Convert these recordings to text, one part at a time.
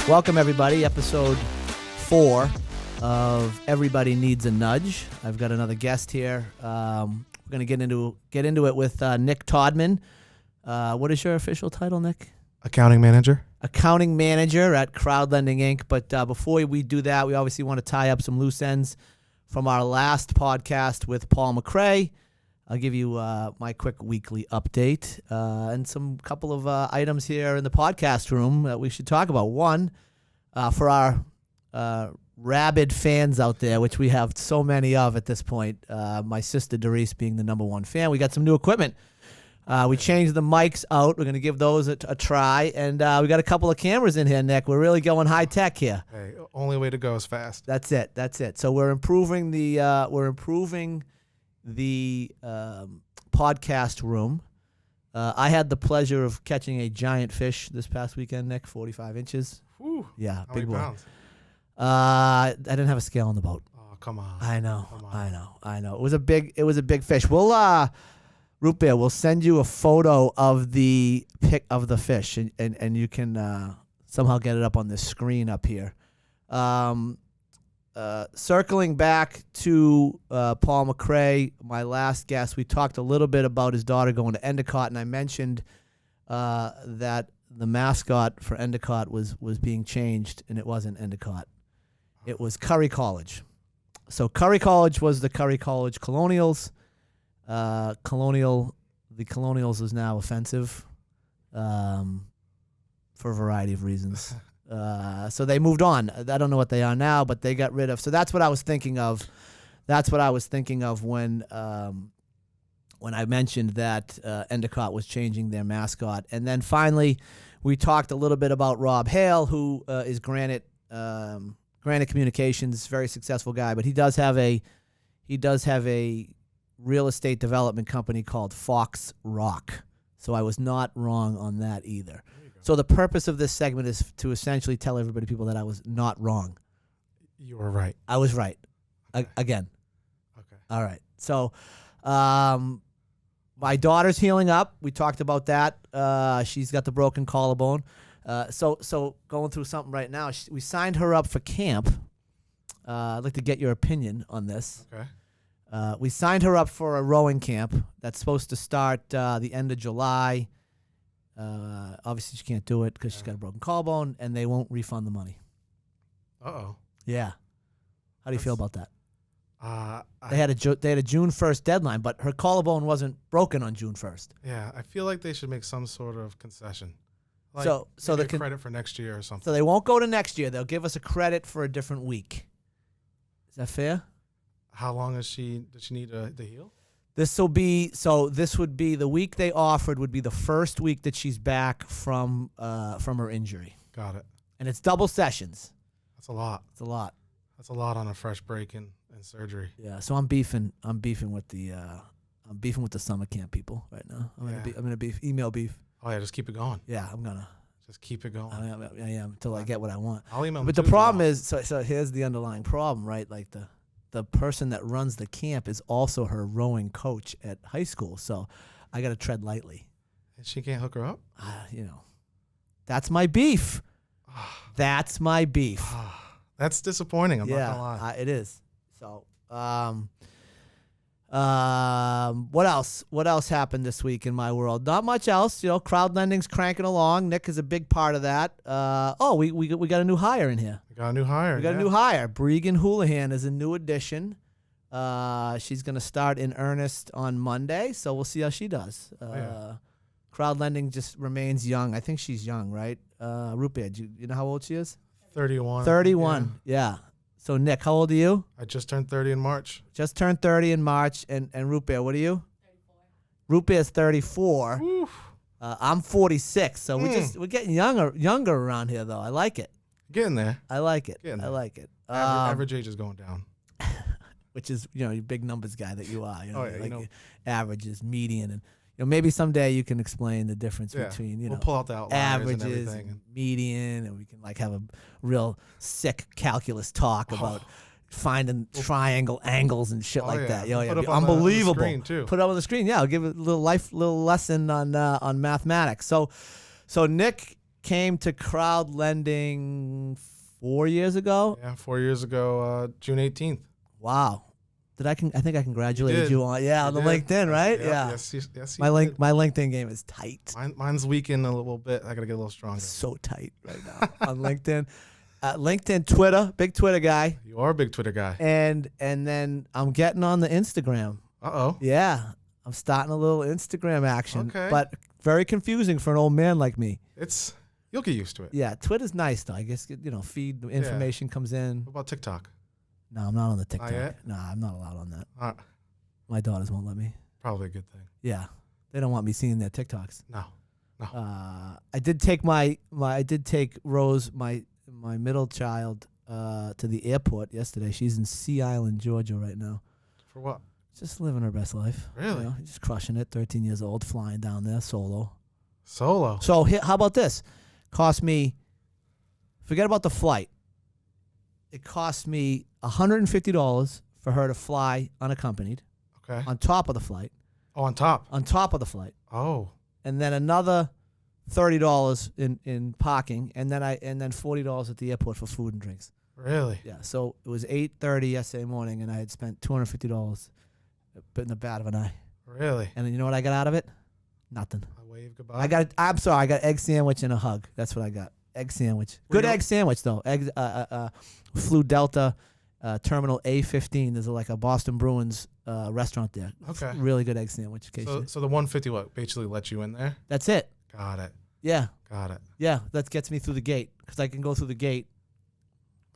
Welcome, everybody. Episode 4 of Everybody Needs a Nudge. I've got another guest here. We're going to get into it with Nick Todman. What is your official title, Nick? Accounting manager. Accounting manager at Crowd Lending Inc. But before we do that, we obviously want to tie up some loose ends from our last podcast with Paul McRae. I'll give you my quick weekly update and some couple of items here in the podcast room that we should talk about. One, for our rabid fans out there, which we have so many of at this point, my sister Doris being the number one fan, we got some new equipment. We changed the mics out. We're going to give those a try. And we got a couple of cameras in here, Nick. We're really going high tech here. Hey, only way to go is fast. That's it. So we're improving the podcast room. I had the pleasure of catching a giant fish this past weekend, Nick, 45 inches. Whew. Yeah, How big many boy. pounds? I didn't have a scale on the boat. Oh, come on. I know. Come on. I know. It was a big fish. We'll Root Beer, we'll send you a photo of the pic of the fish, and you can somehow get it up on the screen up here. Circling back to Paul McRae, my last guest, we talked a little bit about his daughter going to Endicott, and I mentioned that the mascot for Endicott was being changed, and it wasn't Endicott. It was Curry College. So Curry College was the Curry College Colonials. The Colonials is now offensive for a variety of reasons. So they moved on. I don't know what they are now, but they got rid of. So that's what I was thinking of. That's what I was thinking of when I mentioned that Endicott was changing their mascot. And then finally, we talked a little bit about Rob Hale, who is Granite Communications, very successful guy, but he does have a real estate development company called Fox Rock. So I was not wrong on that either. So the purpose of this segment is to essentially tell people that I was not wrong. You were right. I was right. Okay. Again. Okay. All right. So my daughter's healing up. We talked about that. She's got the broken collarbone. So going through something right now. We signed her up for camp. I'd like to get your opinion on this. Okay. We signed her up for a rowing camp that's supposed to start the end of July. Obviously, she can't do it because she's got a broken collarbone, and they won't refund the money. Uh-oh. Yeah. How do you feel about that? They had a June 1st deadline, but her collarbone wasn't broken on June 1st. Yeah, I feel like they should make some sort of concession. Like So maybe the credit for next year or something. So they won't go to next year. They'll give us a credit for a different week. Is that fair? How long does she need to heal? This would be the week they offered would be the first week that she's back from her injury. Got it. And it's double sessions. That's a lot. It's a lot. That's a lot on a fresh break in surgery. Yeah, so I'm beefing with the summer camp people right now. I'm gonna beef, email beef. Oh yeah, just keep it going. Yeah, I'm gonna. Just keep it going. I am until I get what I want. I'll email them. But the problem is, so here's the underlying problem, right? Like the person that runs the camp is also her rowing coach at high school, so I got to tread lightly. And she can't hook her up? That's my beef. That's my beef. That's disappointing. I'm not gonna lie. It is. So, what else? What else happened this week in my world? Not much else. Crowd lending's cranking along. Nick is a big part of that. We got a new hire in here. We got a new hire. We got a new hire. Bregan Houlihan is a new addition. She's going to start in earnest on Monday, so we'll see how she does. Crowd lending just remains young. I think she's young, right? Root Beer, do you know how old she is? 31. 31, yeah. So, Nick, how old are you? I just turned 30 in March. Just turned 30 in March. And Root Beer, what are you? 34. Root Beer's 34. Oof. I'm 46, so we're getting younger around here, though. I like it. Getting there. I like it. Getting there. I like it. Average age is going down. Which is, your big numbers guy that you are. Averages, median, and maybe someday you can explain the difference between we'll pull out the outliers averages, and median, and we can have a real sick calculess talk about finding triangle angles and shit like that. Put up unbelievable. On the screen too. Put it up on the screen. Yeah, I'll give it a little lesson on mathematics. So Nick came to crowd lending 4 years ago. Yeah, 4 years ago, June 18th. Wow. I think I congratulated did. you on on the did. LinkedIn, right? Yeah. Yeah. Yes, My you did. my LinkedIn game is tight. Mine's weakened a little bit. I gotta get a little stronger. So tight right now on LinkedIn. LinkedIn, Twitter, big Twitter guy. You are a big Twitter guy. And then I'm getting on the Instagram. Uh-oh. Yeah. I'm starting a little Instagram action. Okay. But very confusing for an old man like me. You'll get used to it. Yeah, Twitter's nice though. I guess feed the information comes in. What about TikTok? No, I'm not on the TikTok. yet? No, I'm not allowed on that. Uh, My daughters won't let me. Probably a good thing. Yeah, they don't want me seeing their TikToks. No. I did take Rose, my middle child, to the airport yesterday. She's in Sea Island, Georgia, right now. For what? Just living her best life. Really? Just crushing it. 13 years old, flying down there solo. Solo. So how about this? Cost me. Forget about the flight. It cost me $150 for her to fly unaccompanied. Okay. On top of the flight. Oh, on top. On top of the flight. Oh. And then another $30 in parking, and then $40 at the airport for food and drinks. Really? Yeah. So it was 8:30 yesterday morning, and I had spent $250, in the bat of an eye. Really? And then you know what I got out of it? Nothing. A wave goodbye. I'm sorry. I got egg sandwich and a hug. That's what I got. Egg sandwich. Good egg sandwich though. Egg. Flew Delta, Terminal A15. There's like a Boston Bruins restaurant there. Okay. Really good egg sandwich. So the 150 basically let you in there? That's it. Got it. Yeah. Got it. Yeah. That gets me through the gate because I can go through the gate.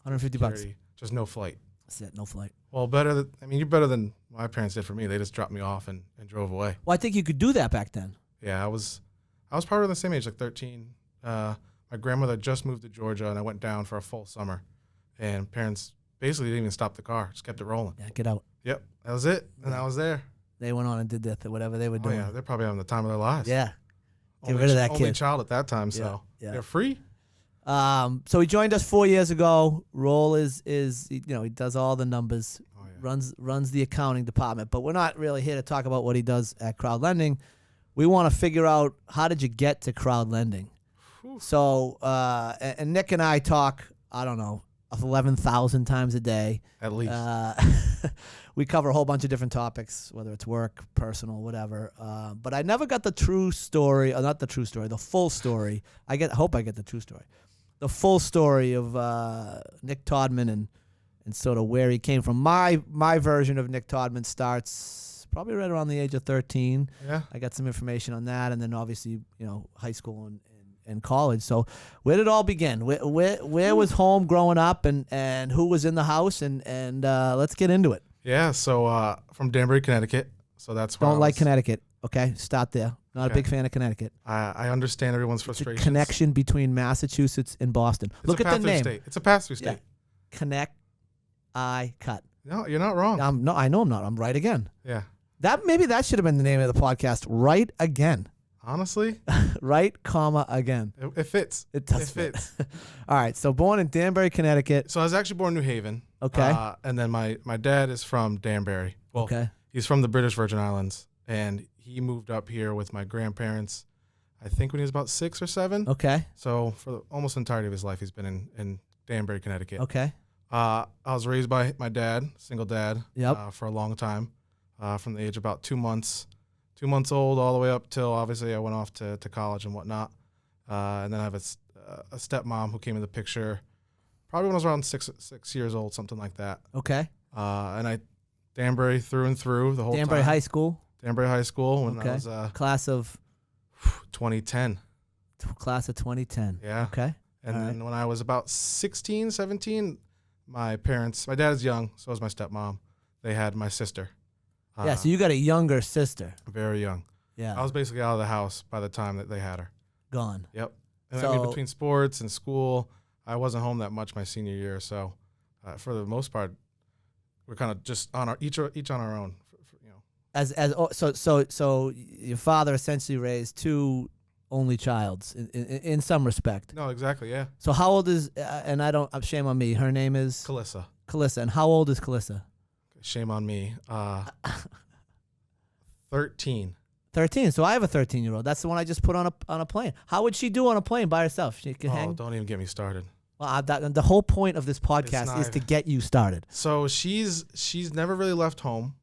$150. Security, just no flight. That's it. No flight. Well, you're better than my parents did for me. They just dropped me off and drove away. Well, I think you could do that back then. Yeah, I was probably the same age, like 13. My grandmother just moved to Georgia, and I went down for a full summer. And parents basically didn't even stop the car, just kept it rolling. Yeah, get out. Yep, that was it, and I was there. They went on and did that, whatever they were doing. Yeah, they're probably having the time of their lives. Yeah. Get rid of that Only kid. child at that time, so Yeah. they're free. So he joined us 4 years ago. Role is he does all the numbers, Oh, yeah. runs the accounting department. But we're not really here to talk about what he does at crowd lending. We want to figure out how did you get to crowd lending. Whew. So and Nick and I talk, I don't know, 11,000 times a day. At least. We cover a whole bunch of different topics, whether it's work, personal, whatever. But I never got the true story, or not the true story, the full story. I hope I get the true story. The full story of Nick Todman and sort of where he came from. My version of Nick Todman starts probably right around the age of 13. Yeah. I got some information on that, and then obviously, high school and college. So where did it all begin? Where was home growing up, and who was in the house, and let's get into it. Yeah, so from Danbury, Connecticut. So that's where Don't like Connecticut. Okay, start there. Not a Okay. big fan of Connecticut. I understand everyone's It's a frustrations. connection between Massachusetts and Boston. It's Look a at the pass-through name. State. It's a pass-through Yeah. state. Connect, I cut. No, you're not wrong. I know I'm not. I'm right again. Yeah. Maybe that should have been the name of the podcast. Right again. Honestly, Right, comma again. it fits. It does It fit. fits. All right. So born in Danbury, Connecticut. So I was actually born in New Haven. Okay. And then my dad is from Danbury. Well, Okay. he's from the British Virgin Islands, and he moved up here with my grandparents, I think when he was about 6 or 7. Okay. So for almost the entirety of his life, he's been in Danbury, Connecticut. Okay. I was raised by my dad, single dad, Yep. for a long time, from the age of about 2 months old all the way up till obviously I went off to college and whatnot. And then I have a stepmom who came in the picture probably when I was around 6 years old, something like that. Okay. And Danbury through and through the whole Danbury time. High School. Danbury High School when Okay. I was Class of 2010. 2010. Yeah. Okay. And All then when I was about 16, 17, my dad is young, so is my stepmom. They had my sister. Yeah. So you got a younger sister. Very young. Yeah. I was basically out of the house by the time that they had her. Gone. Yep. And So- between sports and school, I wasn't home that much my senior year. So for the most part, we're kind of just on each on our own. So your father essentially raised two only childs in some respect. No, exactly. Yeah. So how old is and I don't shame on me. Her name is Calissa. And how old is Calissa? Shame on me. 13. 13. So I have a 13-year-old. That's the one I just put on a plane. How would she do on a plane by herself? She could hang. Don't even get me started. Well, the whole point of this podcast is to get you started. So she's never really left home.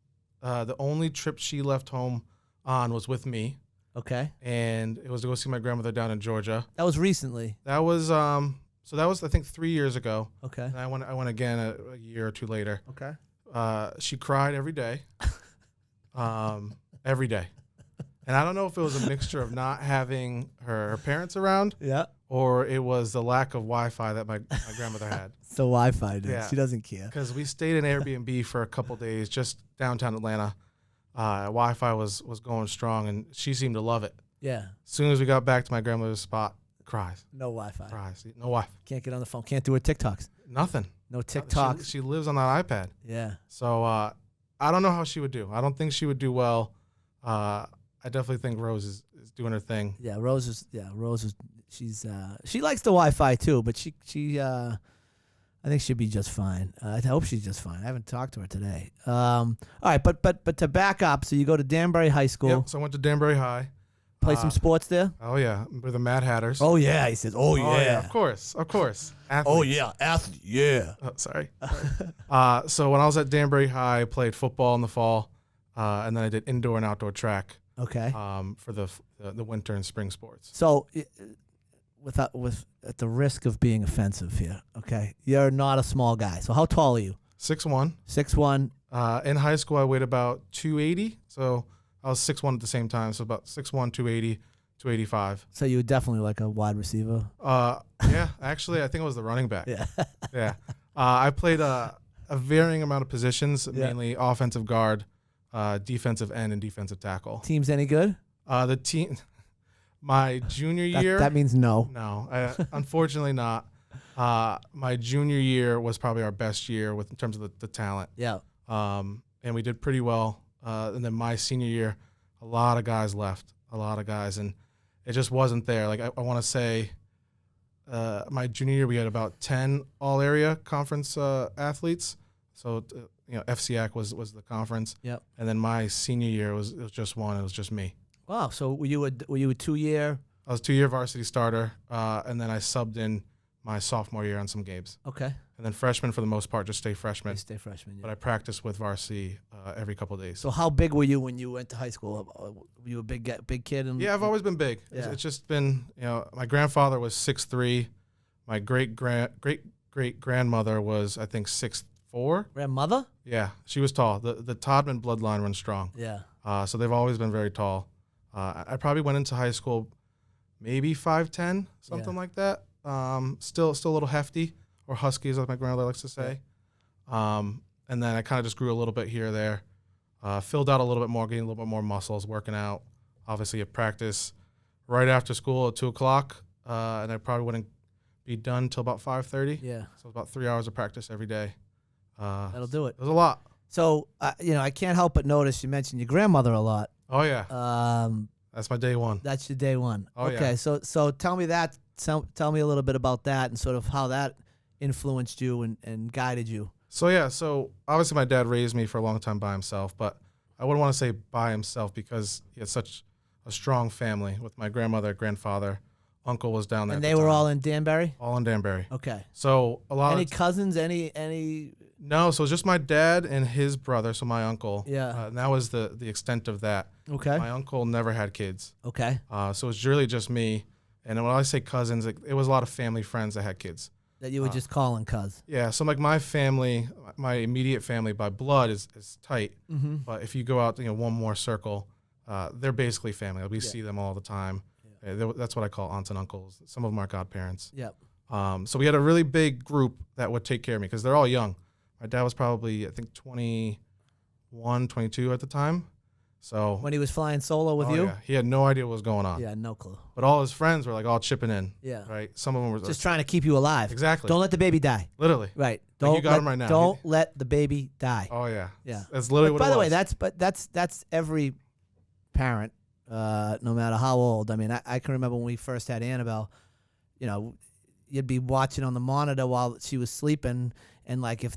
The only trip she left home on was with me. Okay. And it was to go see my grandmother down in Georgia. That was recently. That was I think 3 years ago. Okay. And I went again a year or two later. Okay. She cried every day. Every day. And I don't know if it was a mixture of not having her parents around. Yeah. Or it was the lack of Wi-Fi that my grandmother had. So Wi-Fi, dude. Yeah. She doesn't care. Because we stayed in Airbnb for a couple days just downtown Atlanta. Wi-Fi was going strong, and she seemed to love it. Yeah. As soon as we got back to my grandmother's spot, cries. No Wi-Fi. Cries. No Wi-Fi. Can't get on the phone. Can't do her TikToks. Nothing. No TikToks. She lives on that iPad. Yeah. So I don't know how she would do. I don't think she would do well. I definitely think Rose is doing her thing. Yeah, Rose is. She likes the Wi-Fi too, but I think she'll be just fine. I hope she's just fine. I haven't talked to her today. All right, but to back up, so you go to Danbury High School. Yep, so I went to Danbury High. Play some sports there. Oh yeah, with the Mad Hatters. Oh yeah, he says. Oh yeah. Of course. Athletes. Oh yeah, athlete. Yeah. Oh, sorry. So when I was at Danbury High, I played football in the fall, and then I did indoor and outdoor track. Okay. For the winter and spring sports. So, at the risk of being offensive here, okay, you're not a small guy. So how tall are you? 6'1". 6'1". In high school, I weighed about 280. So I was 6'1" at the same time. So about 6'1", 280, 285. So you were definitely like a wide receiver. Yeah, actually, I think it was the running back. Yeah. Yeah. I played a varying amount of positions, mainly offensive guard, defensive end, and defensive tackle. Team's any good? The team, my junior year. That means no. No, unfortunately not. My junior year was probably our best year in terms of the talent. Yeah. And we did pretty well. And then my senior year, a lot of guys left, and it just wasn't there. Like I want to say, my junior year we had about 10 all-area conference athletes. So FCAC was the conference. Yep. And then my senior year it was just one. It was just me. Wow. So were you a 2-year? I was 2-year varsity starter, and then I subbed in my sophomore year on some games. Okay. And then freshman, for the most part, just stay freshman. You stay freshman. Yeah. But I practiced with varsity every couple of days. So how big were you when you went to hay school? Were you a big kid? Yeah, I've always been big. Yeah. It's just been, my grandfather was 6'3". My great grandmother was, I think, 6'4". Grandmother? Yeah, she was tall. The Todman bloodline runs strong. Yeah. So they've always been very tall. I probably went into high school maybe 5'10", something like that. Still a little hefty, or husky, as my grandmother likes to say. And then I kind of just grew a little bit here or there. Filled out a little bit more, getting a little bit more muscles, working out. Obviously at practice right after school at 2 o'clock, and I probably wouldn't be done till about 5:30. Yeah. So about 3 hours of practice every day. That'll do it. It was a lot. So, I can't help but notice you mentioned your grandmother a lot. Oh, yeah. That's my day one. That's your day one. Oh, okay, yeah. So tell me that. Tell me a little bit about that and sort of how that influenced you and guided you. So obviously my dad raised me for a long time by himself, but I wouldn't want to say by himself because he had such a strong family with my grandmother, grandfather, uncle was down there. And they were all in Danbury? All in Danbury. Okay. So a lot Any cousins? Any? No, so it was just my dad and his brother, so my uncle. Yeah. And that was the extent of that. Okay. My uncle never had kids. Okay. So it was really just me. And when I say cousins, it was a lot of family friends that had kids. That you were just calling cuz. Yeah, so like my family, my immediate family by blood is tight. Mm-hmm. But if you go out, one more circle, they're basically family. We see them all the time. Yeah. That's what I call aunts and uncles. Some of them are godparents. Yep. So we had a really big group that would take care of me because they're all young. My dad was probably, I think, 21, 22 at the time. So when he was flying solo with you? Yeah. He had no idea what was going on. Yeah, no clue. But all his friends were like all chipping in. Yeah. Right? Some of them were just trying to keep you alive. Exactly. Don't let the baby die. Literally. Right. You got him right now. Don't let the baby die. Oh yeah. Yeah. That's literally what it was. By the way, that's every parent, no matter how old. I mean, I can remember when we first had Annabelle, you'd be watching on the monitor while she was sleeping, and like if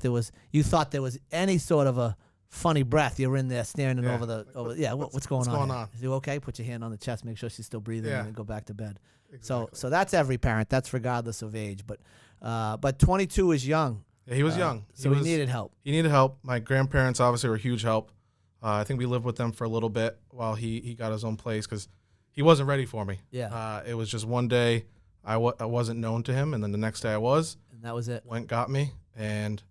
you thought there was any sort of a funny breath. You're in there standing Yeah. over the Like, over. Yeah, what's going what's on? going here? on? Is you okay? Put your hand on the chest. Make sure she's still breathing, Yeah. and then go back to bed. Exactly. So that's every parent. That's regardless of age. But 22 is young. Yeah, he was young. So he needed help. He needed help. My grandparents obviously were a huge help. I think we lived with them for a little bit while he got his own place because he wasn't ready for me. Yeah. It was just one day I wasn't known to him, and then the next day I was. And that was it. Got me, and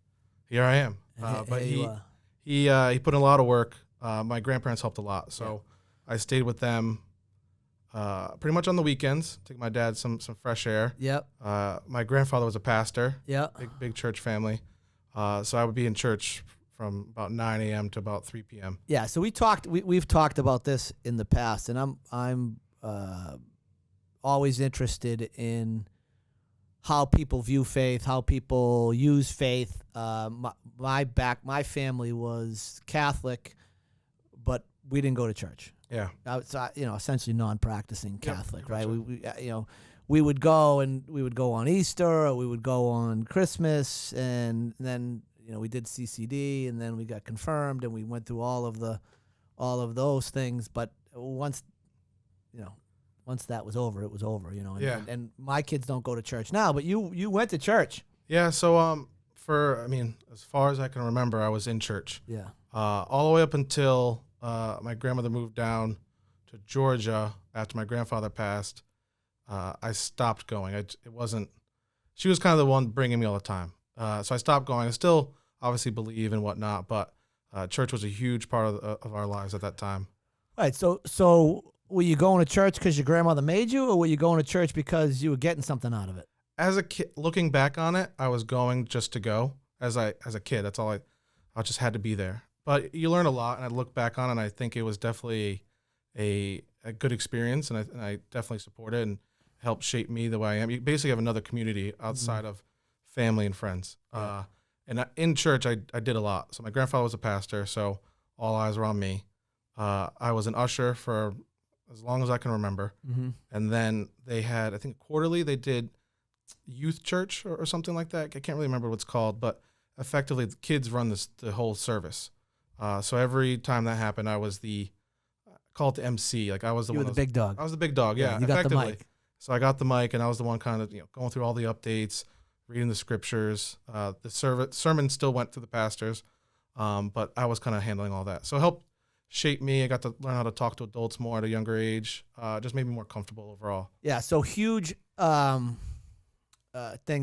here I am. But here he put in a lot of work. My grandparents helped a lot, so I stayed with them pretty much on the weekends. Take my dad some fresh air. Yep. My grandfather was a pastor. Yeah. Big church family. So I would be in church from about 9 a.m. to about 3 p.m. Yeah. So we've talked about this in the past, and I'm always interested in how people view faith, how people use faith. My family was Catholic, but we didn't go to church. Yeah. It's essentially non-practicing Catholic, Gotcha. right? We would go on Easter, or we would go on Christmas, and then we did CCD, and then we got confirmed, and we went through all of those things. But once that was over, it was over. And my kids don't go to church now, but you went to church. Yeah. So as far as I can remember, I was in church. Yeah. All the way up until my grandmother moved down to Georgia after my grandfather passed. I stopped going. She was kind of the one bringing me all the time. So I stopped going. I still obviously believe and whatnot, but church was a huge part of our lives at that time. Right. So were you going to church because your grandmother made you, or were you going to church because you were getting something out of it? As a kid, looking back on it, I was going just to go. As a kid, that's all I just had to be there. But you learn a lot, and I look back on it, and I think it was definitely a good experience, and I definitely support it and helped shape me the way I am. You basically have another community outside of family and friends. Yeah. And in church, I did a lot. So my grandfather was a pastor, so all eyes were on me. I was an usher for as long as I can remember. Mm-hmm. And then they had, I think quarterly, they did youth church or something like that. I can't really remember what it's called, but effectively the kids run the whole service. So every time that happened, I was call it the MC. Like I was the big dog. I was the big dog. Yeah, you got the mic. So I got the mic, and I was the one kind of going through all the updates, reading the scriptures. The sermon still went through the pastors, but I was kind of handling all that. So it helped shape me. I got to learn how to talk to adults more at a younger age. Just made me more comfortable overall. Yeah. So huge thing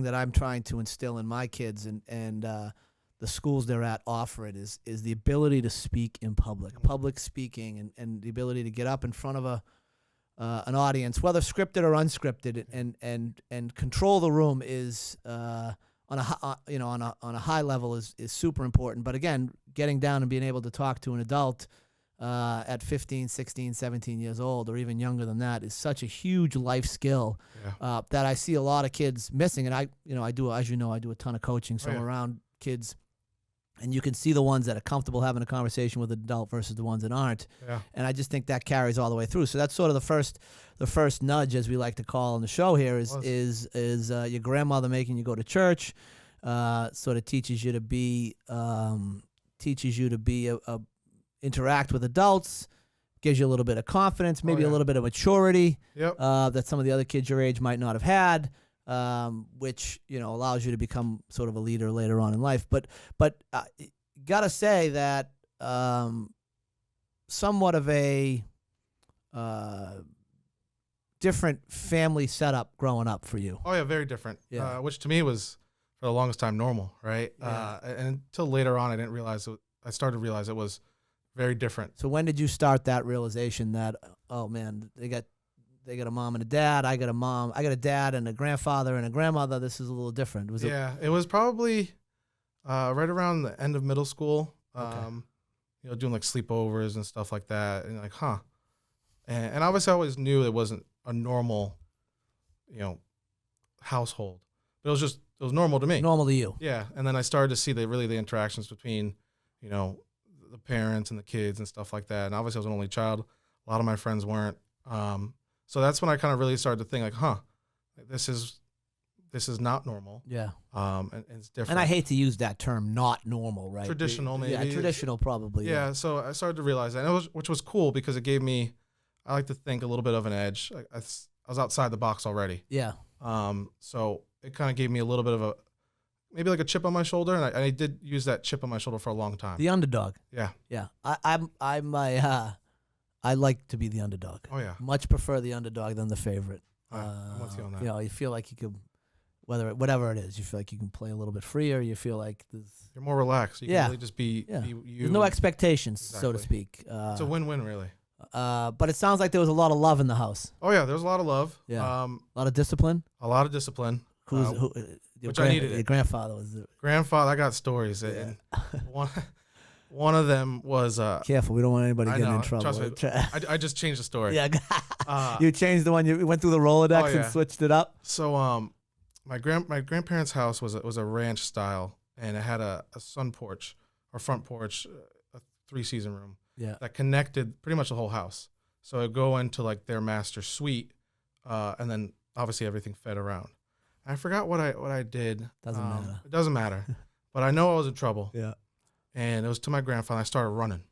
that I'm trying to instill in my kids and the schools they're at offer it is the ability to speak in public, public speaking, and the ability to get up in front of an audience, whether scripted or unscripted, and control the room is on a high level is super important. But again, getting down and being able to talk to an adult at 15, 16, 17 years old, or even younger than that, is such a huge life skill that I see a lot of kids missing. And I do, as you know, I do a ton of coaching, so I'm around kids. And you can see the ones that are comfortable having a conversation with an adult versus the ones that aren't. Yeah. And I just think that carries all the way through. So that's sort of the first nudge, as we like to call on the show here, is your grandmother making you go to church. Sort of teaches you to be interact with adults, gives you a little bit of confidence, maybe a little bit of maturity that some of the other kids your age might not have had. Which allows you to become sort of a leader later on in life. But gotta say that somewhat of a different family setup growing up for you. Oh yeah, very different. Yeah. Which to me was for the longest time normal, right? Yeah. And until later on, I didn't realize I started to realize it was very different. So when did you start that realization that, oh man, they got a mom and a dad. I got a dad and a grandfather and a grandmother. This is a little different. It was probably right around the end of middle school. Doing like sleepovers and stuff like that, and like, and obviously I always knew it wasn't a normal, household, but it was normal to me. Normal to you. Yeah, and then I started to see the interactions between, the parents and the kids and stuff like that. And obviously I was an only child. A lot of my friends weren't. So that's when I kind of really started to think like, this is this is not normal. Yeah. And it's different. And I hate to use that term, not normal, right? Traditional, maybe. Yeah, traditional probably. Yeah, so I started to realize that, which was cool because it gave me, I like to think, a little bit of an edge. I was outside the box already. Yeah. So it kind of gave me a little bit of maybe like a chip on my shoulder, and I did use that chip on my shoulder for a long time. The underdog. Yeah. Yeah. I like to be the underdog. Oh, yeah. Much prefer the underdog than the favorite. I'm with you on that. You know, you feel like you could, whatever it is, you feel like you can play a little bit freer. You feel like you're more relaxed. You can really just be you. There's no expectations, so to speak. It's a win-win, really. But it sounds like there was a lot of love in the house. Oh, yeah, there was a lot of love. Yeah. A lot of discipline. A lot of discipline. Which I needed. Your grandfather was. Grandfather, I got stories. Yeah. And one of them was. Careful, we don't want anybody getting in trouble. Trust me, I just changed the story. Yeah. You changed the one. You went through the Rolodex and switched it up. So my grandparents' house was a ranch style, and it had a sun porch or front porch, a 3-season room. Yeah. That connected pretty much the whole house. So it'd go into like their master suite, and then obviously everything fed around. I forgot what I did. Doesn't matter. It doesn't matter. But I know I was in trouble. Yeah. And it was to my grandfather. I started running.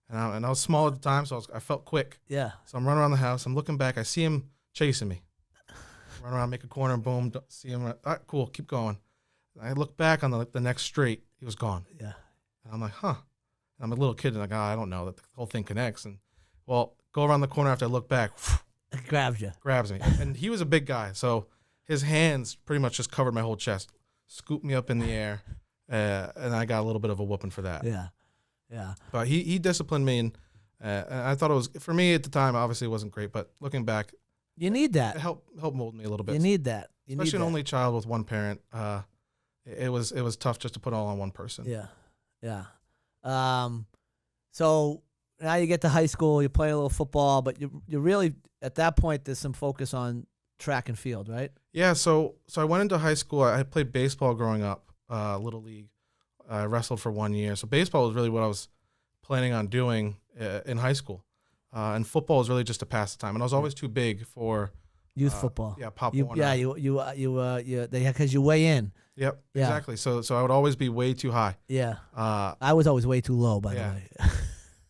And I was small at the time, so I felt quick. Yeah. So I'm running around the house. I'm looking back. I see him chasing me. Run around, make a corner, boom, see him. All right, cool, keep going. And I look back on the next straight. He was gone. Yeah. And I'm like, huh. And I'm a little kid, and like, I don't know that the whole thing connects. And, well, go around the corner after I look back. It grabs you. Grabs me. And he was a big guy, so his hands pretty much just covered my whole chest, scooped me up in the air, and I got a little bit of a whooping for that. Yeah. Yeah. But he disciplined me, and I thought it was, for me at the time, obviously it wasn't great, but looking back, you need that. it helped mold me a little bit. You need that. Especially an only child with one parent. It was tough just to put all on one person. Yeah. Yeah. So now you get to high school, you play a little football, but you really, at that point, there's some focus on track and field, right? Yeah, so I went into high school. I had played baseball growing up, Little League. I wrestled for 1 year. So baseball was really what I was planning on doing in high school. And football was really just to pass the time. And I was always too big for youth football. Yeah, Pop Warner. Yeah, because you weigh in. Yep, yeah. Exactly. So I would always be way too high. Yeah. I was always way too low, by the way.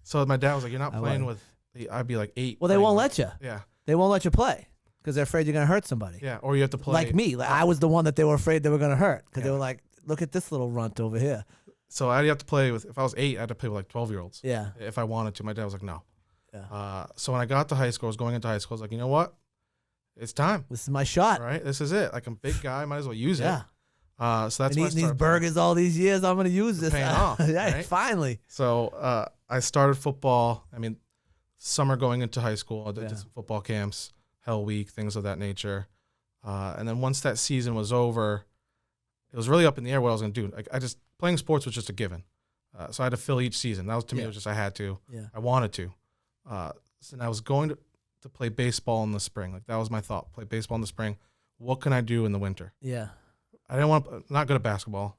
So my dad was like, "You're not playing with." I'd be like 8. Well, they won't let you. Yeah. They won't let you play because they're afraid you're gonna hurt somebody. Yeah, or you have to play. Like me, I was the one that they were afraid they were gonna hurt because they were like, "Look at this little runt over here." So I'd have to play with. If I was 8, I had to play with like 12-year-olds. Yeah. If I wanted to, my dad was like, "No." Yeah. So when I got to high school, I was going into high school. I was like, you know what? It's time. This is my shot. Right? This is it. Like, I'm a big guy. Might as well use it. So that's been eating these burgers all these years. I'm going to use this. Paying off. Yeah, right? Finally. So I started football. I mean, summer going into high school. I did some football camps, Hell Week, things of that nature. And then once that season was over, it was really up in the air what I was going to do. Like, playing sports was just a given. So I had to fill each season. That was, to me, it was just I had to. Yeah. I wanted to. And I was going to play baseball in the spring. Like, that was my thought. Play baseball in the spring. What can I do in the winter? Yeah. I didn't want not good at basketball.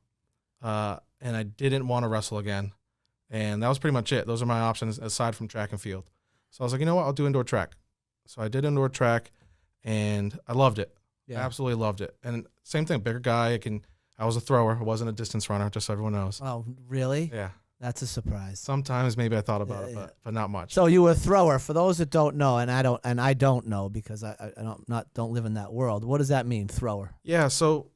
And I didn't want to wrestle again. And that was pretty much it. Those are my options aside from track and field. So I was like, you know what? I'll do indoor track. So I did indoor track, and I loved it. Yeah. Absolutely loved it. And same thing, bigger guy. I was a thrower. I wasn't a distance runner, just so everyone knows. Oh, really? Yeah. That's a surprise. Sometimes maybe I thought about it, but not much. So you were a thrower. For those that don't know, and I don't know because I don't live in that world. What does that mean, thrower? Yeah. So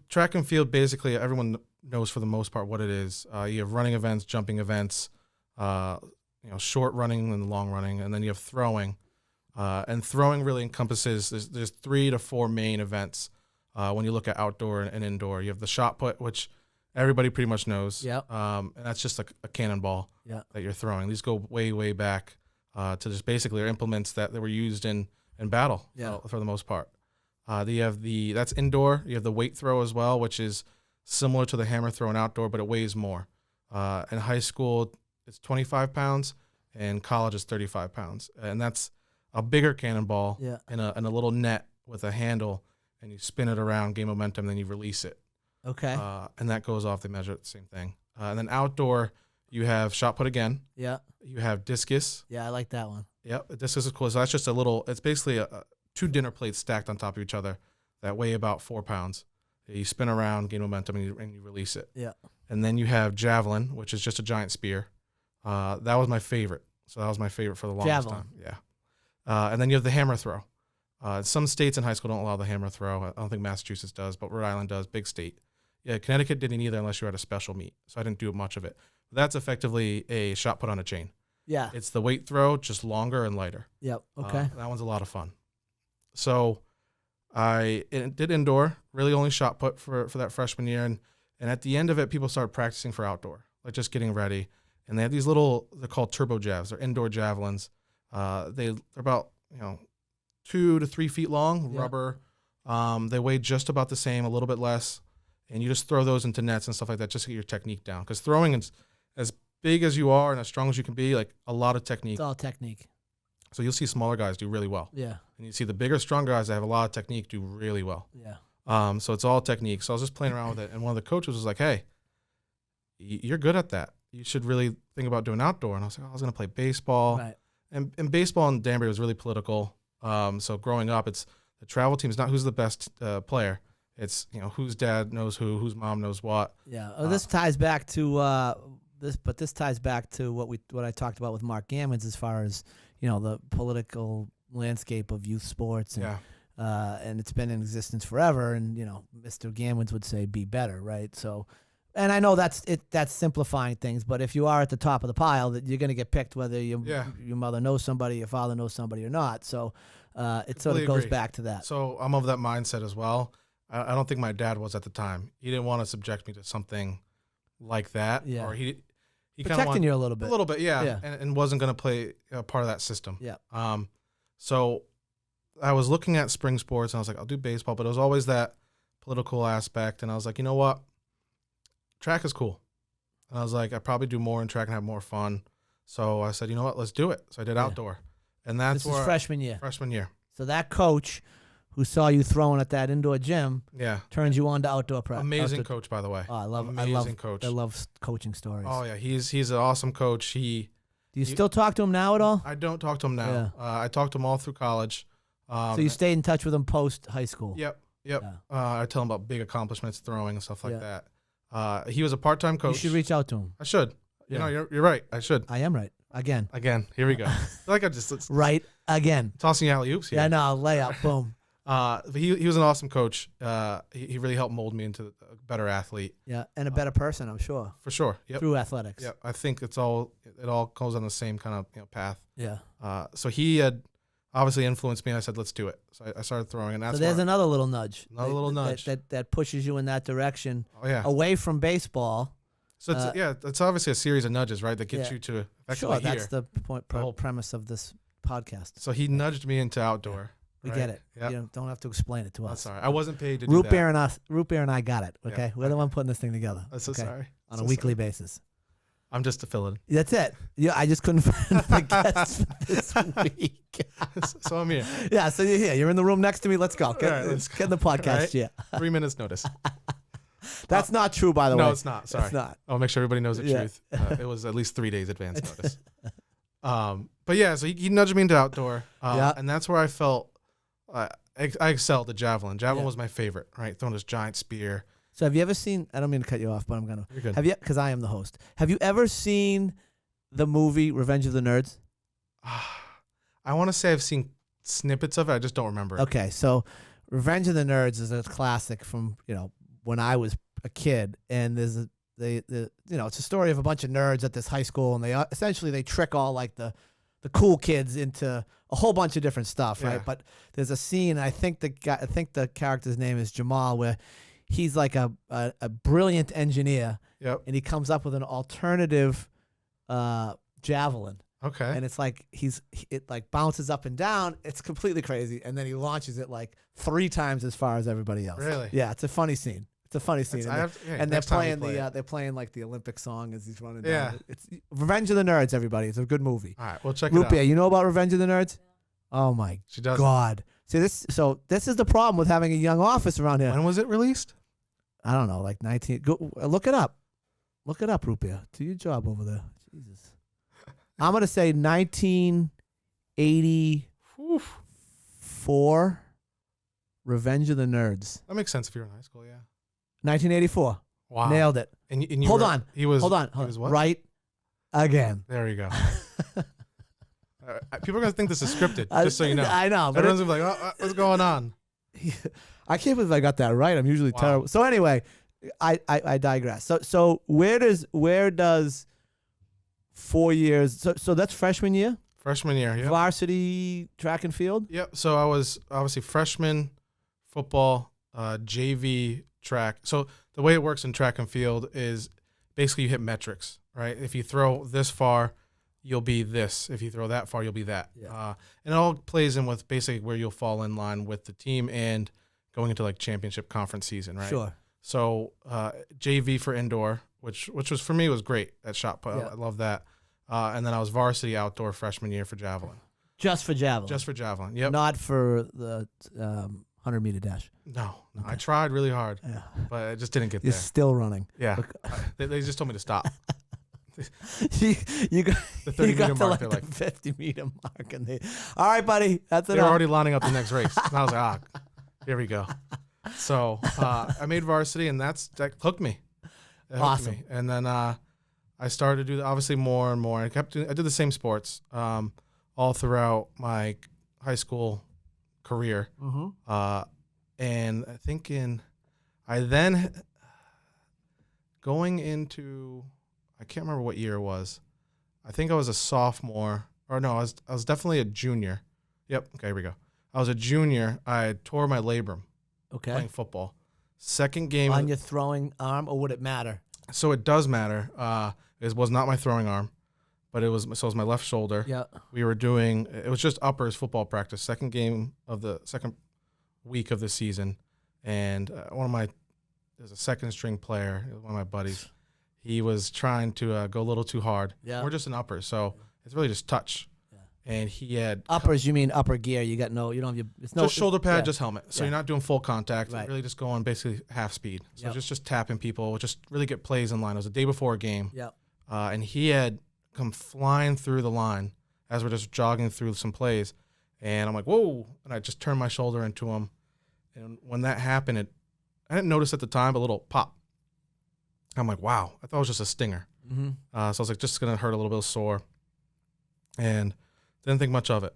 track and field, basically everyone knows for the most part what it is. You have running events, jumping events, short running and long running, and then you have throwing. And throwing really encompasses there's 3 to 4 main events when you look at outdoor and indoor. You have the shot put, which everybody pretty much knows. Yeah. And that's just a cannonball that you're throwing. These go way, way back to just basically are implements that were used in battle for the most part. That's indoor. You have the weight throw as well, which is similar to the hammer throw in outdoor, but it weighs more. In high school, it's 25 pounds, and college is 35 pounds. And that's a bigger cannonball in a little net with a handle, and you spin it around, gain momentum, then you release it. Okay. And that goes off. They measure it the same thing. And then outdoor, you have shot put again. Yeah. You have discus. Yeah, I like that one. Yep. Discus is cool. So that's just it's basically 2 dinner plates stacked on top of each other that weigh about 4 pounds. You spin around, gain momentum, and you release it. Yeah. And then you have javelin, which is just a giant spear. That was my favorite. So that was my favorite for the longest Javelin. time. Yeah. And then you have the hammer throw. Some states in high school don't allow the hammer throw. I don't think Massachusetts does, but Rhode Island does. Big state. Yeah, Connecticut didn't either unless you were at a special meet. So I didn't do much of it. But that's effectively a shot put on a chain. Yeah. It's the weight throw, just longer and lighter. Yep. Okay. That one's a lot of fun. So I did indoor, really only shot put for that freshman year. And at the end of it, people started practicing for outdoor, like just getting ready. And they have these they're called turbo javs. They're indoor javelins. They're about, 2 to 3 feet long, rubber. They weigh just about the same, a little bit less. And you just throw those into nets and stuff like that just to get your technique down. Because throwing is as big as you are and as strong as you can be, like a lot of technique. It's all technique. So you'll see smaller guys do really well. Yeah. And you see the bigger, strong guys that have a lot of technique do really well. Yeah. So it's all technique. So I was just playing around with it. And one of the coaches was like, hey, you're good at that. You should really think about doing outdoor. And I was like, I was going to play baseball. Right. And baseball in Danbury was really political. So growing up, it's the travel team is not who's the best player. It's, whose dad knows whose mom knows what. Yeah. This ties back to this ties back to what I talked about with Mark Gammons as far as, the political landscape of youth sports. And, and it's been in existence forever. And, Mr. Gammons would say be better, right? So, and I know that's simplifying things, but if you are at the top of the pile, that you're going to get picked whether your mother knows somebody, your father knows somebody or not. So it sort of goes back to that. So I'm of that mindset as well. I don't think my dad was at the time. He didn't want to subject me to something like that. Yeah. Or he protecting you a little bit. A little bit, yeah. And wasn't going to play part of that system. Yeah. So I was looking at spring sports, and I was like, I'll do baseball, but it was always that political aspect. And I was like, you know what? Track is cool. And I was like, I probably do more in track and have more fun. So I said, you know what? Let's do it. So I did outdoor. And that's this is freshman year. Freshman year. So that coach who saw you throwing at that indoor gym turns you on to outdoor prep. Amazing coach, by the way. Oh, I love coach. I love coaching stories. Oh yeah, he's an awesome coach. Do you still talk to him now at all? I don't talk to him now. Yeah. I talked to him all through college. So you stayed in touch with him post high school? Yep. Yeah. I tell him about big accomplishments, throwing and stuff like that. He was a part-time coach. You should reach out to him. I should. Yeah. You're right. I should. I am right. Again. Here we go. Like I just right again. Tossing alley-oops here. Yeah, no, layup, boom. But he was an awesome coach. He really helped mold me into a better athlete. Yeah, and a better person, I'm sure. For sure. Yep. Through athletics. Yeah, I think it all goes on the same kind of path. Yeah. So he had obviously influenced me. And I said, let's do it. So I started throwing, and that's so there's another little nudge. Another little nudge that pushes you in that direction. Oh yeah. Away from baseball. So it's obviously a series of nudges, right? That gets you to effectively here. That's the point. Whole premise of this podcast. So he nudged me into outdoor. We get it. Yep. You don't have to explain it to us. That's all right. I wasn't paid to Root do that. Root beer and I got it. Okay, Yeah. We're the one putting this thing together. I'm so sorry. On a weekly basis. I'm just a fill-in. That's it. Yeah, I just couldn't find the guests this week. So I'm here. Yeah, so you're here. You're in the room next to me. Let's go. Get in the podcast. Right. Yeah. 3 minutes notice. That's not true, by the way. No, it's not. Sorry. It's not. I'll make sure everybody knows the truth. It was at least 3 days advance notice. But yeah, so he nudged me into outdoor. And that's where I felt I excelled at javelin. Javelin was my favorite, right? Throwing this giant spear. So have you ever seen, I don't mean to cut you off, but I'm going to. You're good. Have you, because I am the host. Have you ever seen the movie Revenge of the Nerds? I want to say I've seen snippets of it. I just don't remember it. Okay, so Revenge of the Nerds is a classic from, when I was a kid. And there's it's a story of a bunch of nerds at this high school. And they essentially trick all like the cool kids into a whole bunch of different stuff, right? But there's a scene, I think the character's name is Jamal, where he's like a brilliant engineer, and he comes up with an alternative javelin. Okay. And it's like it like bounces up and down. It's completely crazy, and then he launches it like 3 times as far as everybody else. Really? Yeah, it's a funny scene. It's a funny scene, and they're playing like the Olympic song as he's running down. It's Revenge of the Nerds, everybody. It's a good movie. All right, we'll check it Root out. beer, you know about Revenge of the Nerds? Oh my God! See this? So this is the problem with having a young office around here. When was it released? I don't know, like 19. Go look it up. Look it up, Root beer. Do your job over there. Jesus. I'm gonna say 1984. Revenge of the Nerds. That makes sense if you're in high school, yeah. 1984. Wow. Nailed it. And you Hold were- on. He was. Hold on. He was what? Right again. There you go. People are gonna think this is scripted. Just so you know. I know. But Everyone's gonna be like, "What's going on?" I can't believe I got that right. I'm usually Wow. terrible. So anyway, I digress. So where does 4 years? So that's freshman year. Freshman year. Yep. Varsity track and field. Yep. So I was obviously freshman football, JV track. So the way it works in track and field is basically you hit metrics, right? If you throw this far, you'll be this. If you throw that far, you'll be that. Yeah. And it all plays in with basically where you'll fall in line with the team and going into like championship conference season, right? Sure. So JV for indoor, which was for me was great at shot put. Yeah. I love that. And then I was varsity outdoor freshman year for javelin. Just for javelin. Just for javelin. Yep. Not for the 100-meter dash. No. Okay. I tried really hard, Yeah. but I just didn't get You're there. still running. Yeah. They just told me to stop. you got, The 30 you got meter to mark, like they're the like, 50-meter mark. And all right, buddy. That's they were enough. already lining up the next race. And I was like, here we go. So I made varsity, and that hooked me. It hooked Awesome. me. And then I started to do obviously more and more. I did the same sports all throughout my high school career. Mm-hmm. And I think I then going into, I can't remember what year it was. I think I was a sophomore, or no, I was definitely a junior. Yep. Okay, here we go. I was a junior. I tore my labrum Okay. playing football. Second game. On your throwing arm, or would it matter? So it does matter. It was not my throwing arm, but it was my left shoulder. Yeah. We were doing, it was just uppers football practice, second game of the second week of the season. And there's a second string player, one of my buddies. He was trying to go a little too hard. Yeah. We're just an upper, so it's really just touch. Yeah. And he had Uppers, you mean upper gear? You got you don't have your. It's no just shoulder pad, yeah. just helmet. So Yeah. you're not doing full contact. Right. Really just going basically half speed. So Yep. just tapping people, just really get plays in line. It was a day before a game. Yeah. And he had come flying through the line as we're just jogging through some plays. And I'm like, whoa. And I just turned my shoulder into him. And when that happened, I didn't notice at the time, a little pop. I'm like, wow. I thought it was just a stinger. Mm-hmm. So I was like, just going to hurt a little bit sore. And didn't think much of it.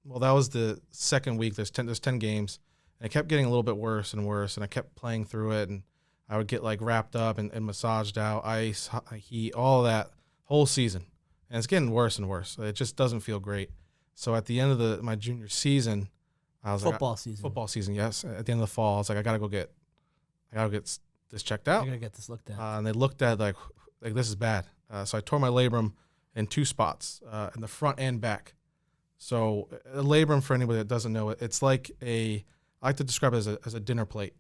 Well, that was the second week. There's 10 games. And it kept getting a little bit worse and worse. And I kept playing through it. And I would get like wrapped up and massaged out, ice, heat, all that whole season. And it's getting worse and worse. It just doesn't feel great. So at the end of my junior season, I was Football season. Football season, yes. At the end of the fall, I was like, I gotta go get this checked out. I gotta get this looked at. And they looked at like this is bad. So I tore my labrum in 2 spots, in the front and back. So a labrum, for anybody that doesn't know it, it's like I like to describe it as a dinner plate.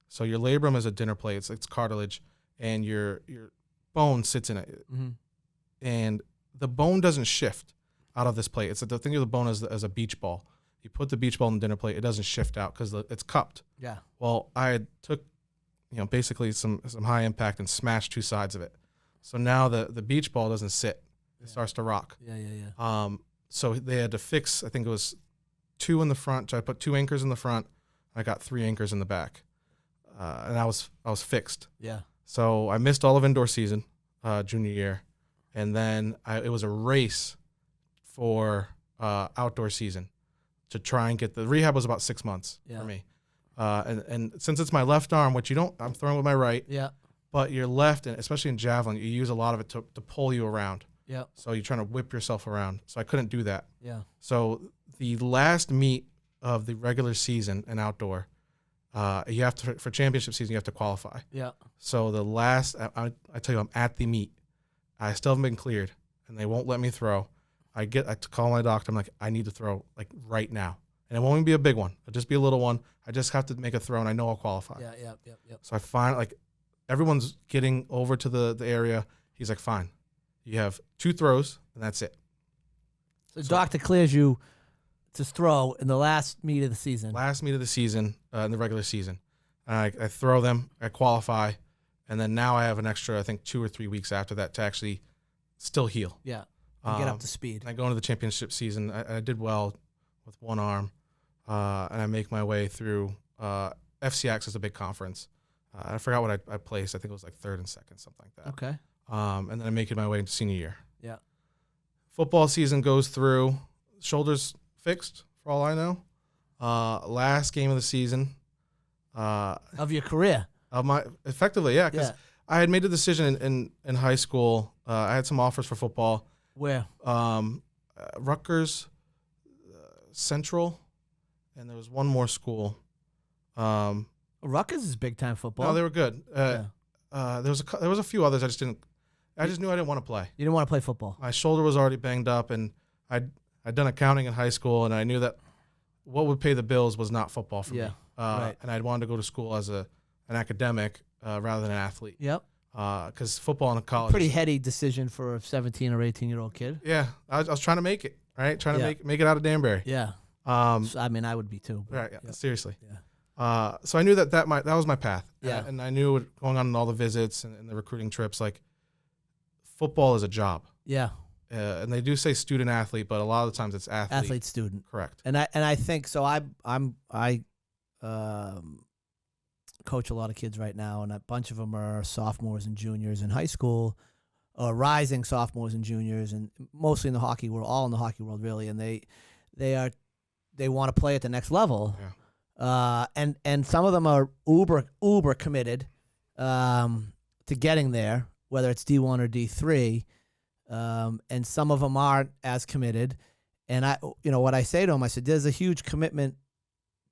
So your labrum is a dinner plate. It's cartilage, and your bone sits in it, Mm-hmm. and the bone doesn't shift out of this plate. It's the thing of the bone as a beach ball. You put the beach ball in the dinner plate, it doesn't shift out because it's cupped. Yeah. Well, I took, basically some high impact and smashed 2 sides of it. So now the beach ball doesn't sit. It starts to rock. Yeah. So they had to fix, I think it was 2 in the front. So I put 2 anchors in the front. I got 3 anchors in the back. And I was fixed. Yeah. So I missed all of indoor season, junior year. And then it was a race for outdoor season to try and get the rehab was about 6 months for me. And since it's my left arm, which I'm throwing with my right, Yeah. but your left, and especially in javelin, you use a lot of it to pull you around. Yeah. So you're trying to whip yourself around. So I couldn't do that. Yeah. So the last meet of the regular season and outdoor, you have to, for championship season, you have to qualify. Yeah. So the last, I tell you, I'm at the meet. I still haven't been cleared, and they won't let me throw. I call my doctor. I'm like, I need to throw like right now. And it won't even be a big one. It'll just be a little one. I just have to make a throw, and I know I'll qualify. Yeah. So I find like everyone's getting over to the area. He's like, fine. You have 2 throws, and that's it. So doctor clears you to throw in the last meet of the season. Last meet of the season, in the regular season. I throw them, I qualify, and then now I have an extra, I think, 2 or 3 weeks after that to actually still heal. Yeah. And get up to speed. And I go into the championship season. I did well with one arm, and I make my way through. FCX is a big conference. I forgot what I placed. I think it was like third and second, something like that. Okay. And then I'm making my way into senior year. Yeah. Football season goes through. Shoulders fixed, for all I know. Last game of the season. Of your career. Effectively, yeah, because Yeah. I had made a decision in high school. I had some offers for football. Where? Rutgers, Central, and there was one more school. Rutgers is big time football. No, they were good. Yeah. There was a few others. I just knew I didn't want to play. You didn't want to play football. My shoulder was already banged up, and I'd done accounting in high school, and I knew that what would pay the bills was not football for me. Right. And I'd wanted to go to school as an academic rather than an athlete. Yep. Because football in college. Pretty heady decision for a 17 or 18-year-old kid. Yeah, I was trying to make it, right? Trying to make it out of Danbury. Yeah. So, I mean, I would be too. Right. Yeah, Yep. Seriously. Yeah. So I knew that was my path. Yeah. And I knew going on in all the visits and the recruiting trips, like football is a job. Yeah. And they do say student athlete, but a lot of the times it's athlete. Athlete student. Correct. And I think so. I coach a lot of kids right now, and a bunch of them are sophomores and juniors in high school, or rising sophomores and juniors, and mostly in the hockey world, all in the hockey world really. And they want to play at the next level. Yeah. And some of them are uber committed to getting there, whether it's D1 or D3. And some of them aren't as committed. And what I say to them, I said, there's a huge commitment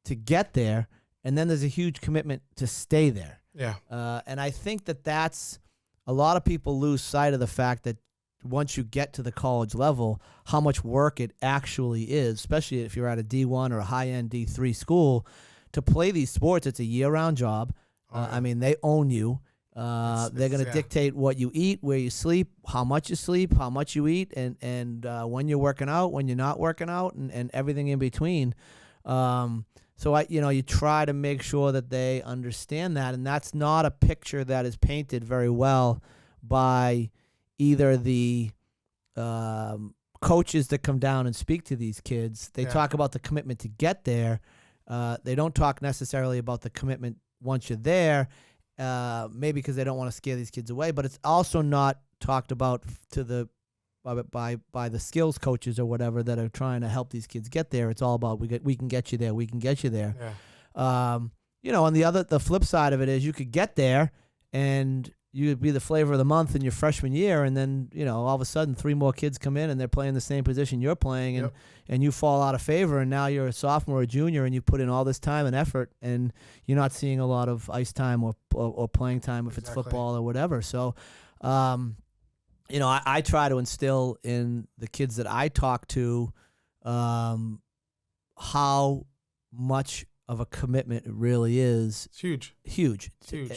to get there, and then there's a huge commitment to stay there. Yeah. And I think that's a lot of people lose sight of the fact that once you get to the college level, how much work it actually is, especially if you're at a D1 or a high-end D3 school, to play these sports. It's a year-round job. I mean, they own you. They're going to dictate what you eat, where you sleep, how much you eat, and when you're working out, when you're not working out, and everything in between. So you try to make sure that they understand that, and that's not a picture that is painted very well by either the coaches that come down and speak to these kids. They talk about the commitment to get there. They don't talk necessarily about the commitment once you're there, maybe because they don't want to scare these kids away. But it's also not talked about by the skills coaches or whatever that are trying to help these kids get there. It's all about we can get you there. We can get you there. Yeah. And the flip side of it is you could get there and you'd be the flavor of the month in your freshman year, and then all of a sudden 3 more kids come in and they're playing the same position you're playing, and you fall out of favor, and now you're a sophomore or junior and you put in all this time and effort, and you're not seeing a lot of ice time or playing time if it's football or whatever. So I try to instill in the kids that I talk to how much of a commitment it really is. It's huge. Huge.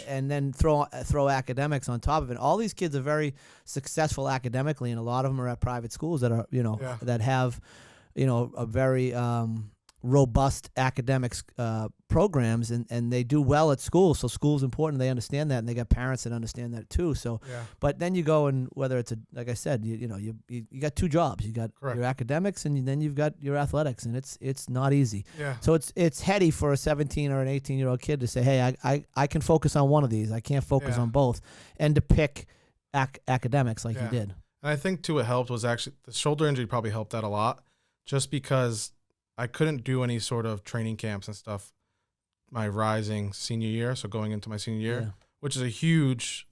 And then throw academics on top of it. All these kids are very successful academically, and a lot of them are at private schools that are, that have, a very robust academics programs, and they do well at school. So school's important. They understand that, and they got parents that understand that too. So, but then you go, and whether it's like I said, you got 2 jobs. You got your academics, and then you've got your athletics, and it's not easy. Yeah. So it's heady for a 17 or an 18-year-old kid to say, hey, I can focus on one of these. I can't focus on both, and to pick academics like you did. And I think too, it helped was actually the shoulder injury probably helped out a lot, just because I couldn't do any sort of training camps and stuff my rising senior year, so going into my senior year, which is a huge,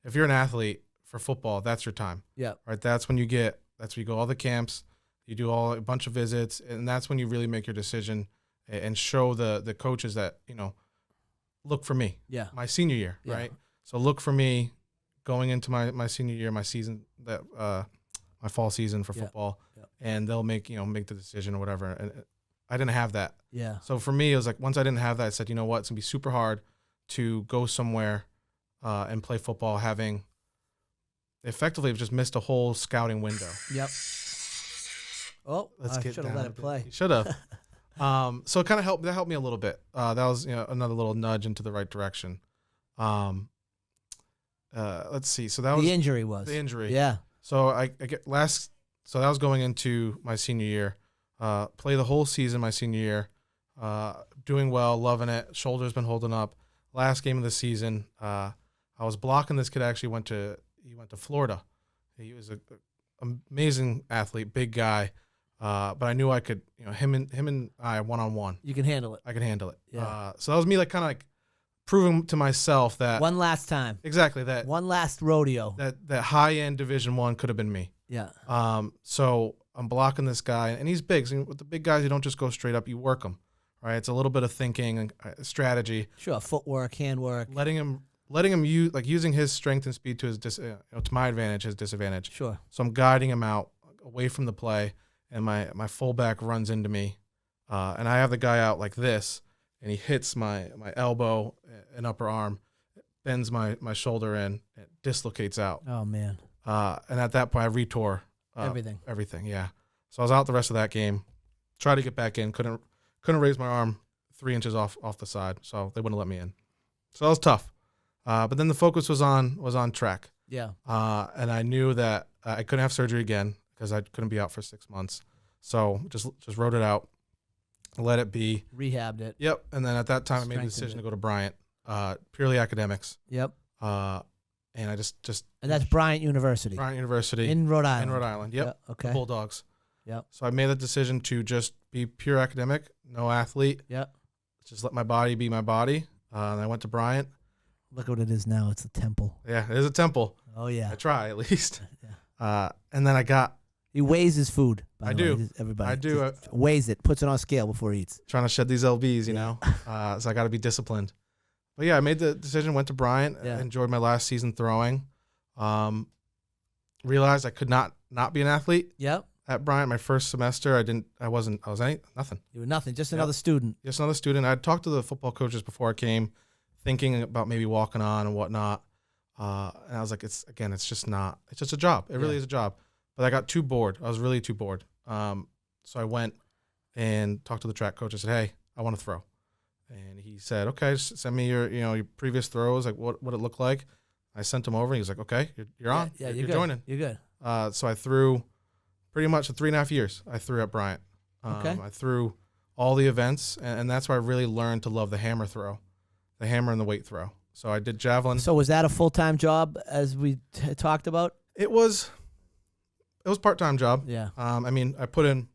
if you're an athlete for football, that's your time. Yeah. Right? That's when you go all the camps, you do a bunch of visits, and that's when you really make your decision and show the coaches that, look for me. Yeah. My senior year, right? So look for me going into my senior year, my season, my fall season for football, and they'll make the decision or whatever. And I didn't have that. Yeah. So for me, it was like once I didn't have that, I said, you know what, it's gonna be super hard to go somewhere and play football, having effectively just missed a whole scouting window. Yep. Oh, I should have let it play. You should have. So it kind of helped. That helped me a little bit. That was another little nudge into the right direction. Let's see. So that was the injury. Was the injury? Yeah. So So that was going into my senior year. Play the whole season my senior year. Doing well, loving it. Shoulder's been holding up. last game of the season. I was blocking this kid. Actually went to Florida. He was an amazing athlete, big guy. But I knew I could, him and I 1-on-1. You can handle it. I could handle it. Yeah. So that was me, like kind of like proving to myself that One last time. exactly that One last rodeo. that high end Division I could have been me. Yeah. So I'm blocking this guy, and he's big. So with the big guys, you don't just go straight up; you work them. Right? It's a little bit of thinking and strategy. Sure. Footwork, handwork. Letting him use using his strength and speed to his to my advantage, his disadvantage. Sure. So I'm guiding him out away from the play, and my fullback runs into me, and I have the guy out like this, and he hits my elbow and upper arm, bends my shoulder in, it dislocates out. Oh man. And at that point, I retore Everything. Everything, yeah. So I was out the rest of that game. Tried to get back in, couldn't raise my arm 3 inches off the side, so they wouldn't let me in. So that was tough. But then the focus was on track. Yeah. And I knew that I couldn't have surgery again because I couldn't be out for 6 months. So just wrote it out, let it be. Rehabbed it. Yep. And then at that time, I made the decision to go to Bryant, purely academics. Yep. And I just And that's Bryant University. Bryant University In Rhode Island. in Rhode Island. Yep. Yeah, okay. The Bulldogs. Yep. So I made the decision to just be pure academic, no athlete. Yep. Just let my body be my body. And I went to Bryant. Look what it is now. It's a temple. Yeah, it is a temple. Oh yeah. I try at least. Yeah. And then I got He weighs his food. By I the do. way. Everybody. I do. Just weighs it. Puts it on a scale before he eats. trying to shed these LBs, you know. So I got to be disciplined. But yeah, I made the decision. Went to Bryant. Yeah. Enjoyed my last season throwing. Realized I could not be an athlete Yep. at Bryant. My first semester, I was nothing. You were nothing. Just another student. Just another student. I'd talked to the football coaches before I came, thinking about maybe walking on and whatnot. And I was like, it's just not. It's just a job. It really is a job. But I got too bored. I was really too bored. So I went and talked to the track coach. I said, hey, I want to throw. And he said, okay, just send me your previous throws, like what it looked like. I sent him over, and he was like, okay, you're on. Yeah, you're good. joining. You're good. So I threw pretty much 3.5 years. I threw at Bryant. Okay. I threw all the events, and that's where I really learned to love the hammer throw, the hammer and the weight throw. So I did javelin. So was that a full-time job, as we talked about? It was part-time job. Yeah. I mean, I put in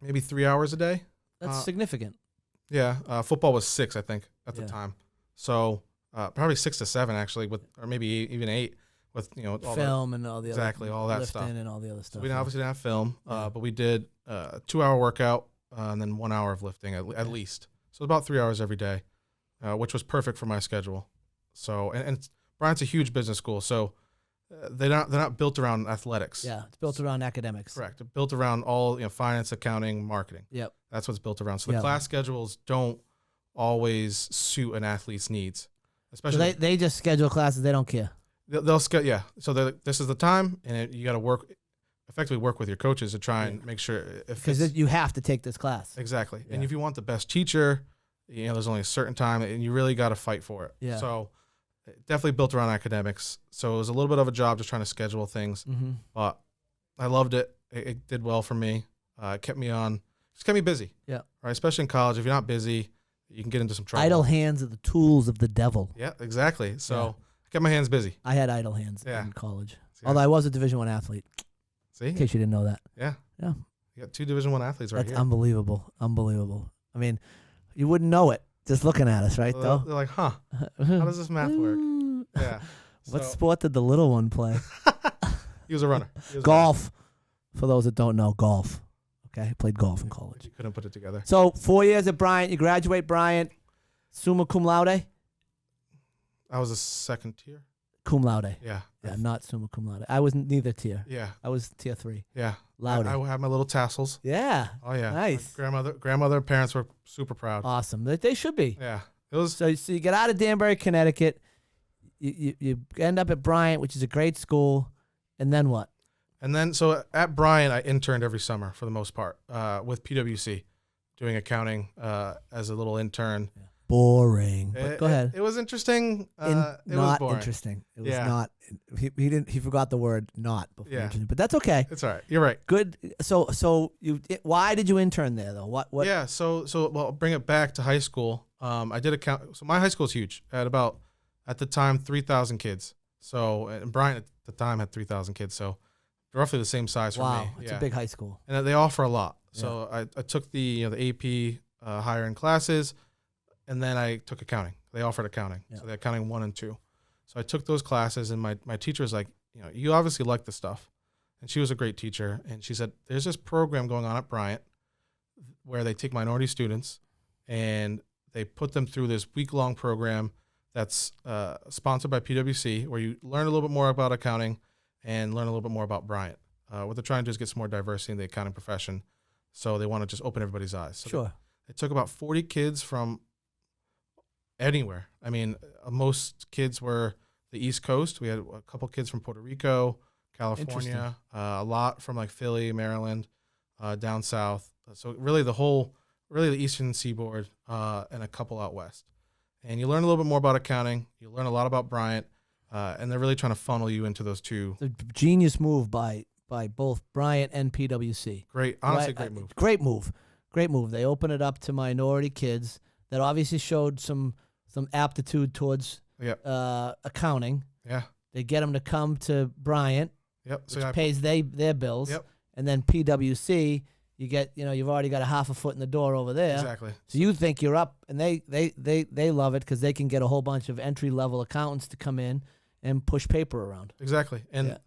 maybe 3 hours a day. That's significant. Yeah. Football was 6, I think, at the Yeah. time. So probably 6 to 7 actually, or maybe even 8 with all Film and all the exactly other all that lifting stuff. and all the other stuff. We obviously didn't have film, Yeah. but we did a 2-hour workout and then 1 hour of lifting at least. So about 3 hours every day, which was perfect for my schedule. So and Bryant's a huge business school, so they're not built around athletics. Yeah, it's built around academics. Correct. It's built around all finance, accounting, marketing. Yep. That's what's built around. So the Yeah. class schedules don't always suit an athlete's needs, So especially they just schedule classes. They don't care. they'll schedule. Yeah. So this is the time, and you got to effectively work with your coaches to try and make sure Because you have to take this class. exactly. Yeah. And if you want the best teacher, there's only a certain time, and you really got to fight for it. Yeah. So definitely built around academics. So it was a little bit of a job just trying to schedule things, Mm-hmm. but I loved it. It did well for me. It kept me busy. Yeah. Right. Especially in college, if you're not busy, you can get into some trouble. Idle hands are the tools of the devil. Yeah, exactly. So Yeah. I kept my hands busy. I had idle hands Yeah. in college. See? Although I was a Division I athlete, See? in case you didn't know that. Yeah. Yeah. You got 2 Division I athletes right That's here. unbelievable. Unbelievable. I mean, you wouldn't know it just looking at us, right, So though? they're like, huh? How does this math work? Yeah. What So- sport did the little one play? He was a runner. He was a Golf. For those that don't know, golf. Okay, I played golf in runner. college. You couldn't put it together. So 4 years at Bryant. You graduate Bryant, summa cum laude. I was a second tier. Cum laude. Yeah. Yeah, not summa cum laude. I was neither tier. Yeah. I was tier 3. Yeah. Laude. I had my little tassels. Yeah. Oh yeah. Nice. My grandmother, and parents were super proud. Awesome. They should be. Yeah. It was. So you get out of Danbury, Connecticut. You end up at Bryant, which is a great school. And then what? And then, so at Bryant, I interned every summer for the most part with PwC, doing accounting as a little intern. Boring. But go ahead. It was interesting. It was Not boring. interesting. It was Yeah. not. He forgot the word not before. Yeah. Interesting, but that's okay. It's all right. You're right. Good. So why did you intern there though? What? Yeah. So well, bring it back to high school. I did account. So my high school is huge. I had about, at the time, 3,000 kids. So, and Bryant at the time had 3,000 kids. So roughly the same size for me. Wow, it's a big high school. And they offer a lot. So I took the AP higher end classes, and then I took accounting. They offered accounting. So they had accounting 1 and 2. So I took those classes, and my teacher was like, you obviously like this stuff. And she was a great teacher. And she said, there's this program going on at Bryant where they take minority students and they put them through this week-long program that's sponsored by PwC, where you learn a little bit more about accounting and learn a little bit more about Bryant. What they're trying to do is get some more diversity in the accounting profession. So they want to just open everybody's eyes. So Sure. They took about 40 kids from anywhere. I mean, most kids were the East Coast. We had a couple kids from Puerto Rico, California, a lot from like Philly, Maryland, down south. So really the Eastern Seaboard, and a couple out west. And you learn a little bit more about accounting. You learn a lot about Bryant, and they're really trying to funnel you into those two. The genius move by both Bryant and PwC. Great, honestly, Right? great move. Great move. They open it up to minority kids that obviously showed some aptitude towards accounting. Yeah. They get them to come to Bryant, Yep. which pays their bills. Yep. And then PwC, you get, you've already got a half a foot in the door over there. Exactly. So you think you're up, and they love it because they can get a whole bunch of entry level accountants to come in and push paper around. Exactly. And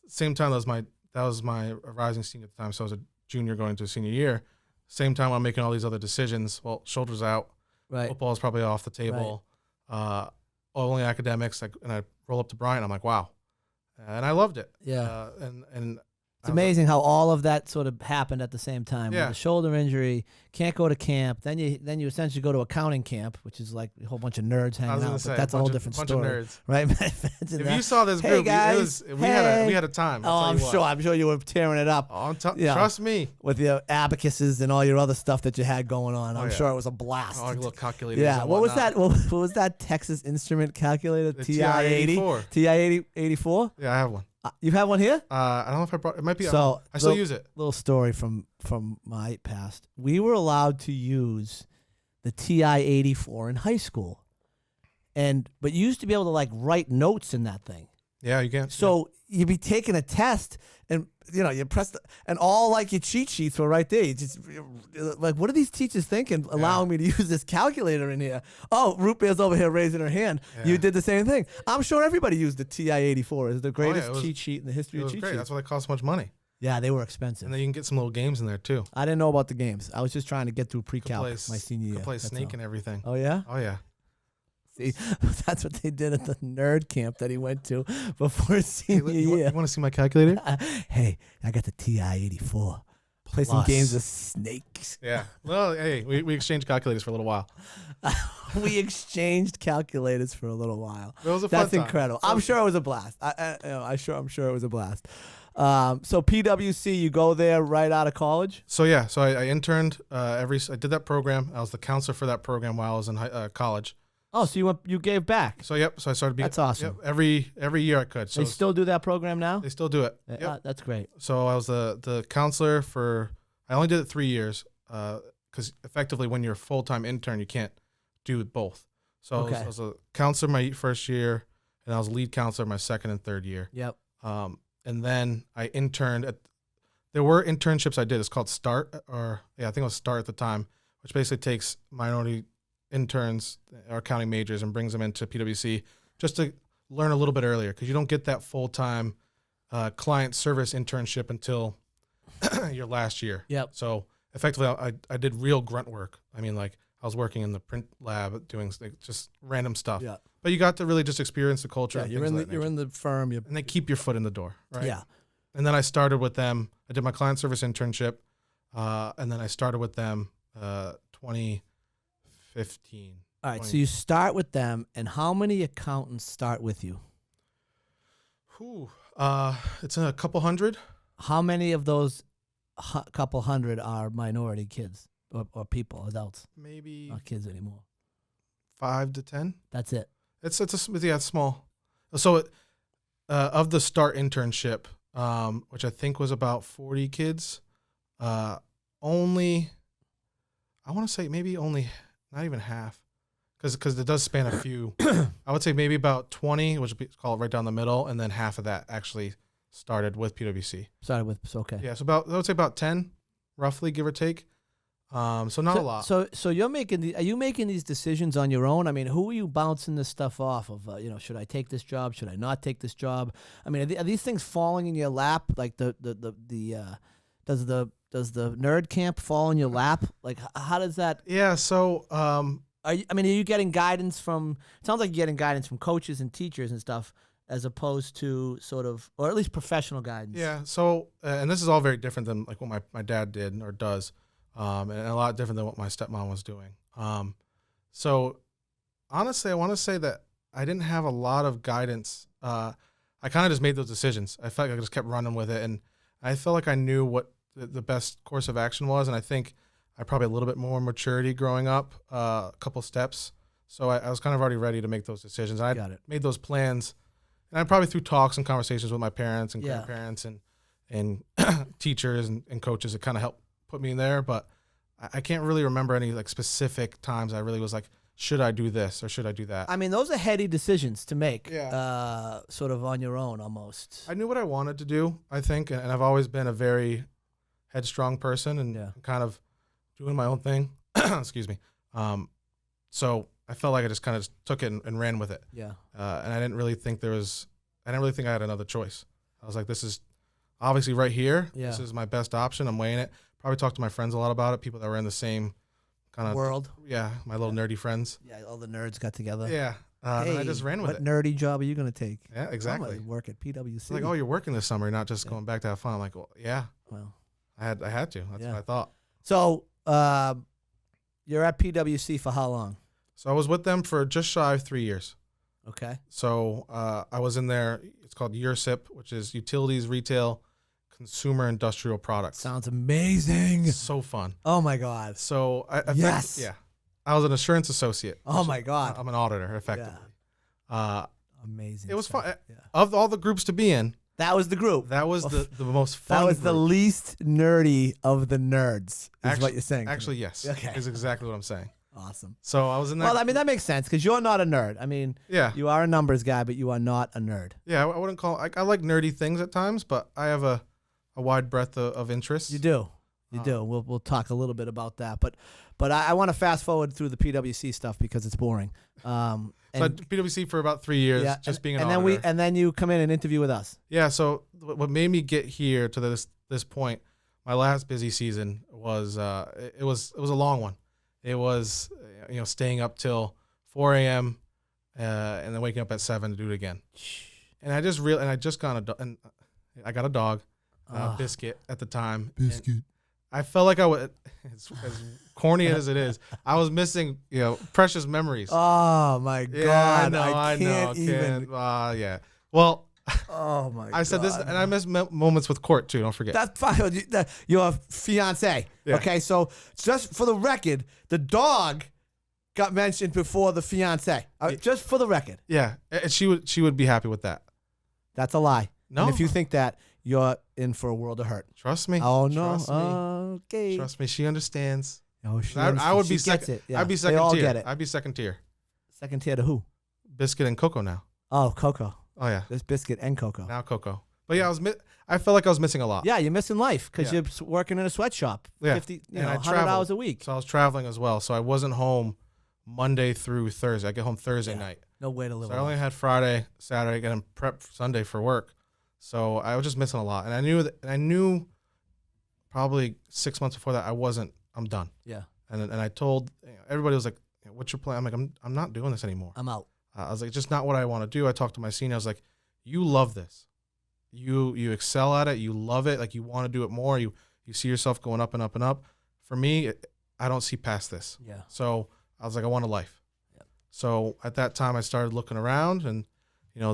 same time, that was my rising senior at the time. So I was a junior going into a senior year. Same time I'm making all these other decisions. Well, shoulders out. Right. Football is probably off the table. Right. Only academics. And I roll up to Bryant. I'm like, wow. And I loved it. Yeah. And it's amazing how all of that sort of happened at the same time. Yeah. With a shoulder injury, can't go to camp. Then you essentially go to accounting camp, which is like a whole bunch of nerds hanging out. But that's a whole different story, nerds. right? If you saw this hey group, guys, we had a time. I'm sure you were tearing it up. Trust me. With your abacuses and all your other stuff that you had going on, I'm sure it was a blast. Oh, little calculators. Yeah. What was that? What was that Texas Instrument calculator? The TI-80. TI-84. Yeah, I have one. You have one here? I don't know if I brought it. Might be. So I still use it. Little story from my past. We were allowed to use the TI-84 in high school, but you used to be able to like write notes in that thing. Yeah, you can. So you'd be taking a test, and you press and all like your cheat sheets were right there. You just like, what are these teachers thinking, allowing me to use this calculator in here? Oh, Root Bear's over here raising her hand. Yeah. You did the same thing. I'm sure everybody used the TI-84. It's the greatest cheat sheet in the history of cheat sheets. That's why they cost so much money. Yeah, they were expensive. And then you can get some little games in there too. I didn't know about the games. I was just trying to get through pre-calc my senior year. Play Snake and everything. Oh yeah? Oh yeah. See, that's what they did at the nerd camp that he went to before senior year. You want to see my calculator? Hey, I got the TI-84. Play some games of snakes. Yeah. Well, hey, we exchanged calculators for a little while. We exchanged calculators for a little while. It was a fun time. That's incredible. I'm sure it was a blast. I'm sure it was a blast. So PwC, you go there right out of college? So yeah, I interned I did that program. I was the counselor for that program while I was in college. Oh, so you gave back? So I started being. That's awesome. Yep, every year I could. So they still do that program now? They still do it. Yep. That's great. So I was the counselor for. I only did it 3 years because effectively when you're a full-time intern you can't do both. So I was a counselor my first year, and I was a lead counselor my second and third year. Yep. And then I interned at. There were internships I did. It's called START, I think it was START at the time, which basically takes minority interns or accounting majors and brings them into PwC just to learn a little bit earlier, because you don't get that full-time client service internship until your last year. Yep. So effectively, I did real grunt work. I mean, like I was working in the print lab doing just random stuff. Yeah. But you got to really just experience the culture. Yeah, you're in the firm. And they keep your foot in the door, right? Yeah. And then I started with them. I did my client service internship, and then I started with them 2015. All right, so you start with them, and how many accountants start with you? It's a couple hundred. How many of those couple hundred are minority kids or people, adults? Maybe not kids anymore. 5 to 10. That's it. It's small. So of the START internship, which I think was about 40 kids, only I want to say maybe only not even half. because it does span a few. I would say maybe about 20, which would be called right down the middle, and then half of that actually started with PwC. Started with okay. Yeah, so I would say about 10, roughly, give or take. So not a lot. So you're making are you making these decisions on your own? I mean, who are you bouncing this stuff off of? Should I take this job? Should I not take this job? I mean, are these things falling in your lap? Like does the nerd camp fall in your lap? Like how does that? Yeah. So are you getting guidance from? It sounds like you're getting guidance from coaches and teachers and stuff, as opposed to sort of, or at least professional guidance. Yeah. So and this is all very different than like what my dad did or does. And a lot different than what my stepmom was doing. So honestly, I want to say that I didn't have a lot of guidance. I kind of just made those decisions. I felt like I just kept running with it, and I felt like I knew what the best course of action was. And I think I probably a little bit more maturity growing up, a couple steps. So I was kind of already ready to make those decisions. I made those plans, and I probably through talks and conversations with my parents and grandparents and teachers and coaches, it kind of helped put me in there, but I can't really remember any like specific times I really was like, should I do this or should I do that? I mean, those are heady decisions to make, Yeah. Sort of on your own almost. I knew what I wanted to do, I think, and I've always been a very headstrong person and kind of doing my own thing. Excuse me. So I felt like I just kind of took it and ran with it. Yeah. And I didn't really think I had another choice. I was like, this is obviously right here. Yeah. This is my best option. I'm weighing it. Probably talked to my friends a lot about it, people that were in the same kind of world. Yeah, my little nerdy friends. Yeah, all the nerds got together. Yeah. Hey, and I just ran with what it. nerdy job are you going to take? Yeah, exactly. I'm gonna work at PwC. It's like, oh, you're working this summer. You're not just going back to have fun. I'm like, well, yeah. Well, I had to. That's what I thought. So you're at PwC for how long? So I was with them for just shy of 3 years. Okay. So I was in there. It's called URSIP, which is Utilities, Retail, Consumer Industrial Products. Sounds amazing. So fun. Oh my God. So Yes. Yeah. I was an assurance associate. Oh my God. I'm an auditor, effectively. Amazing. It was stuff. fun. Yeah. Of all the groups to be in, That was the group. that was the most fun. That was the group. least nerdy of the nerds, is what you're saying. Actually, yes. Okay. Is exactly what I'm saying. Awesome. So I was in that. Well, I mean, that makes sense because you're not a nerd. I mean, yeah. you are a numbers guy, but you are not a nerd. Yeah, I wouldn't call. I like nerdy things at times, but I have a wide breadth of interests. You do. You do. We'll talk a little bit about that, but I want to fast forward through the PwC stuff because it's boring. So I did PwC for about 3 years, just being an auditor. And then you come in and interview with us. Yeah. So what made me get here to this point, my last busy season was it was a long one. It was staying up till 4 a.m. And then waking up at 7 to do it again. And I got a dog, Biscuit at the time. Biscuit. I felt like I was, as corny as it is, I was missing, precious memories. Oh my God! I can't even. Yeah. Well. Oh my God! I said this, and I miss moments with Court too. Don't forget. That's fine. Your fiance. Yeah. Okay, so just for the record, the dog got mentioned before the fiance. Just for the record. Yeah, and she would be happy with that. That's a lie. No. And if you think that, you're in for a world of hurt. Trust me. Oh no. Trust me. Okay. Trust me. She understands. Oh, I would be second. It. Yeah. I'd be second they all tier. Get it. I'd be second tier. Second tier to who? Biscuit and Coco now. Oh, Coco. Oh yeah. There's Biscuit and Coco. Now Coco. But yeah, I felt like I was missing a lot. Yeah, you're missing life because you're working in a sweatshop. Yeah. 50, and 100 hours a week. So I was traveling as well. So I wasn't home Monday through Thursday. I get home Thursday night. No way to live. So I only had Friday, Saturday, getting prep for Sunday for work. So I was just missing a lot, and I knew probably 6 months before that I'm done. Yeah. And I told everybody, was like, "What's your plan?" I'm like, "I'm not doing this anymore. I'm out." I was like, "It's just not what I want to do." I talked to my senior. I was like, "You love this. You excel at it. You love it. Like you want to do it more. You see yourself going up and up and up. For me, I don't see past this." Yeah. So I was like, "I want a life." Yep. So at that time, I started looking around, and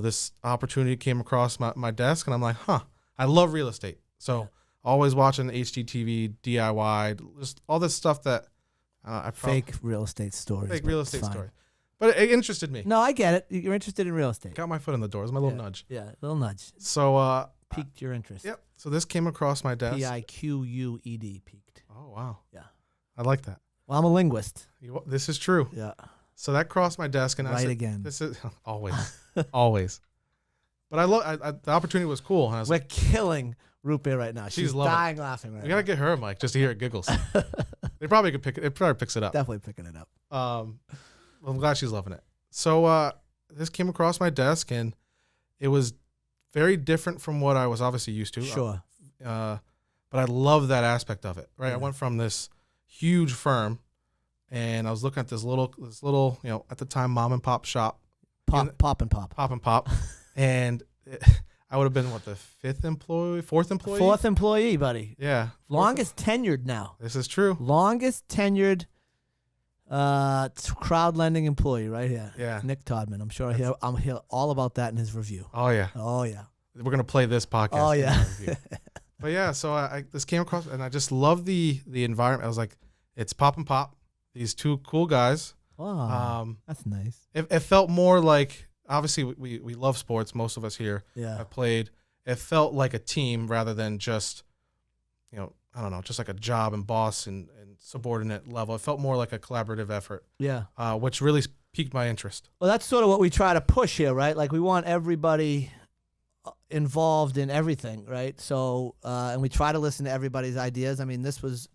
this opportunity came across my desk, and I'm like, "Huh, I love real estate." So always watching HGTV, DIY, just all this stuff that fake real estate stories. Fake real estate story. But it interested me. No, I get it. You're interested in real estate. Got my foot in the door. It was my little nudge. Yeah, little nudge. So piqued your interest. Yep. So this came across my desk. PIQUED, piqued. Oh wow. Yeah. I like that. Well, I'm a linguist. This is true. Yeah. So that crossed my desk, and I said, again. "This is always, always." But the opportunity was cool, and I was We're like, killing Root Beer right now. She's loving it. dying laughing right "We now. gotta get her a mic just to hear it giggles." They probably could pick it. It probably picks it up. Definitely picking it up. I'm glad she's loving it. So this came across my desk, and it was very different from what I was obviously used to. Sure. But I love that aspect of it. Right. Yeah. I went from this huge firm, and I was looking at this little, at the time, mom and pop shop. Pop and pop. Pop and pop. And I would have been, the fourth employee? Fourth employee, buddy. Yeah. Longest tenured now. This is true. Longest tenured crowd lending employee right here. Yeah. Nick Todman. I'm sure I'm hear all about that in his review. Oh, yeah. Oh, yeah. We're going to play this podcast. Oh, yeah. But yeah, so this came across, and I just love the environment. I was like, it's Pop and Pop. These two cool guys. Oh, that's nice. It felt more like, obviously, we love sports. Most of us here have played. It felt like a team rather than just, I don't know, just like a job and boss and subordinate level. It felt more like a collaborative effort. Yeah. Which really piqued my interest. Well, that's sort of what we try to push here, right? Like we want everybody involved in everything, right? So, and we try to listen to everybody's ideas. I mean, this was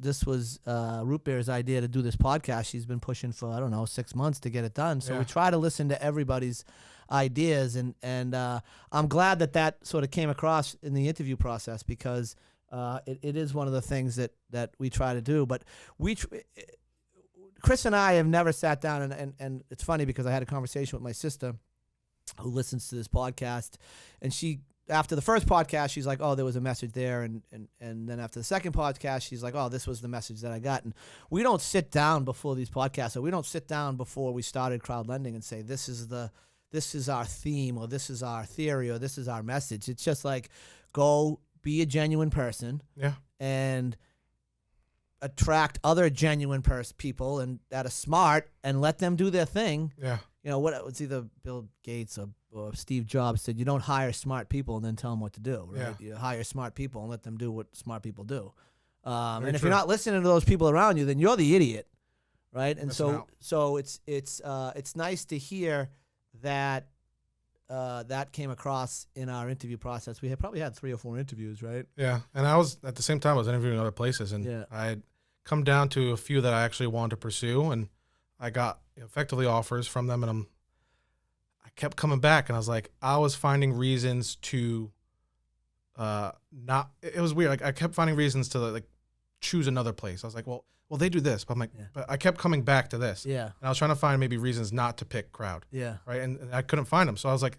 Root Beer's idea to do this podcast. She's been pushing for, I don't know, 6 months to get it done. So we try to listen to everybody's ideas, and I'm glad that sort of came across in the interview process because it is one of the things that we try to do. But Chris and I have never sat down, and it's funny because I had a conversation with my sister who listens to this podcast, and she, after the first podcast, she's like, oh, there was a message there, and then after the second podcast, she's like, oh, this was the message that I got. And we don't sit down before these podcasts, or we don't sit down before we started crowd lending and say, this is our theme, or this is our theory, or this is our message. It's just like, go be a genuine person, and attract other genuine people and that are smart, and let them do their thing. Yeah. It's either Bill Gates or Steve Jobs said, you don't hire smart people and then tell them what to do, right? Yeah. You hire smart people and let them do what smart people do. And Very if true. you're not listening to those people around you, then you're the idiot, right? And Missing so out. it's nice to hear that that came across in our interview process. We had probably had 3 or 4 interviews, right? Yeah, and I was, at the same time, I was interviewing other places, and I had come down to a few that I actually wanted to pursue, and I got effectively offers from them, and I kept coming back, and I was like, I was finding reasons to not. It was weird. Like I kept finding reasons to like choose another place. I was like, well, they do this, but I'm like, but I kept coming back to this. Yeah. And I was trying to find maybe reasons not to pick crowd. Yeah. Right. And I couldn't find them. So I was like,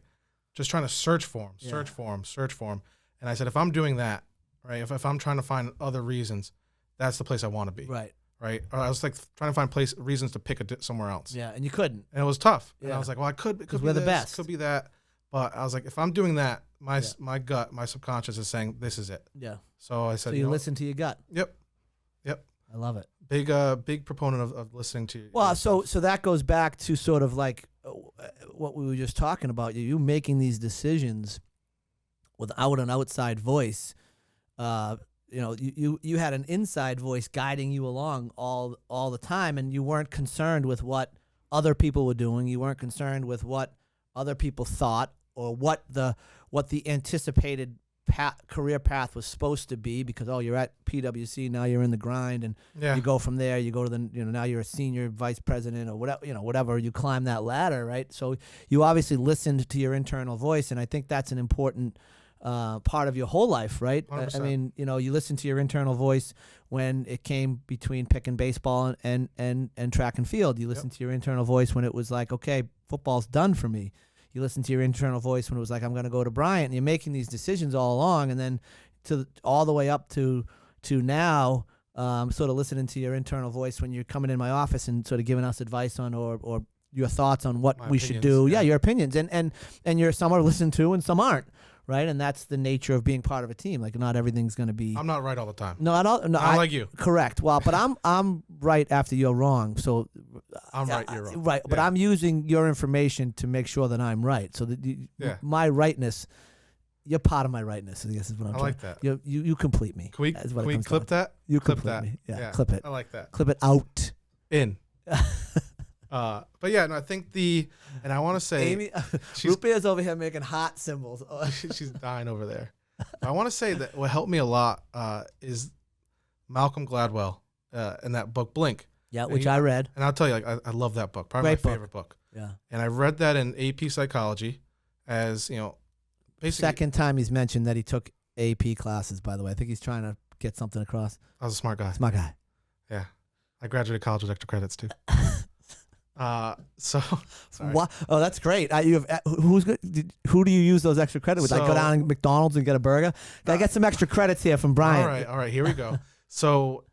just trying to search for them. And I said, if I'm doing that, right, if I'm trying to find other reasons, that's the place I want to be. Right. Right. Or I was like trying to find reasons to pick somewhere else. Yeah. And you couldn't. And it was tough. Yeah. And I was like, well, it could be we're the this, best. could be that. But I was like, if I'm doing that, my gut, my subconscious is saying this is it. Yeah. So I said, So you listen to your gut. Yep. I love it. Big proponent of listening to you. Well, so that goes back to sort of like what we were just talking about. You making these decisions without an outside voice. You had an inside voice guiding you along all the time, and you weren't concerned with what other people were doing. You weren't concerned with what other people thought or what the anticipated career path was supposed to be, because you're at PwC, now you're in the grind, and you go from there, you go to the now you're a senior vice president or whatever you climb that ladder, right? So you obviously listened to your internal voice, and I think that's an important part of your whole life, right? 100%. I mean, you listen to your internal voice when it came between picking baseball and track and field. You listen to your internal voice when it was like, okay, football's done for me. You listen to your internal voice when it was like, I'm going to go to Bryant. And you're making these decisions all along, and then all the way up to now, sort of listening to your internal voice when you're coming in my office and sort of giving us advice on or your thoughts on what we should do. Yeah, your opinions, and some are listened to and some aren't. Right, and that's the nature of being part of a team. Like, not everything's going to be. I'm not right all the time. No, I don't. No, I like you. Correct. Well, but I'm right after you're wrong. So I'm right. You're wrong. Right, but I'm using your information to make sure that I'm right. So that my rightness, you're part of my rightness. I guess is what I'm. I like that. You complete me. Can we clip that? You clip complete that. me. Yeah, clip it. I like that. Clip it out. In. But yeah, no, I think and I want to say, Amy, Rupia's over here making hot symbols. she's dying over there. I want to say that what helped me a lot is Malcolm Gladwell in that book Blink. Yeah, which I read. And I'll tell you, like, I love that book. Probably Great my favorite book. Yeah. And I read that in AP Psychology as, basically. Second time he's mentioned that he took AP classes, by the way. I think he's trying to get something across. I was a smart guy. Smart guy. Yeah. I graduated college with extra credits, too. Sorry. What? Oh, that's great. You have who do you use those extra credits with? I go down to McDonald's and get a burger. I get some extra credits here from Brian. All right. Here we go. So,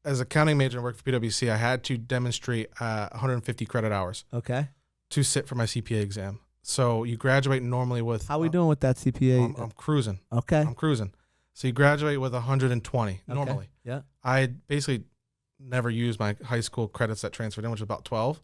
as a accounting major and worked for PwC, I had to demonstrate 150 credit hours. Okay. To sit for my CPA exam. So you graduate normally with. How are we doing with that CPA? I'm cruising. Okay. I'm cruising. So you graduate with 120 normally. Yeah. I basically never used my high school credits that transferred in, which was about 12.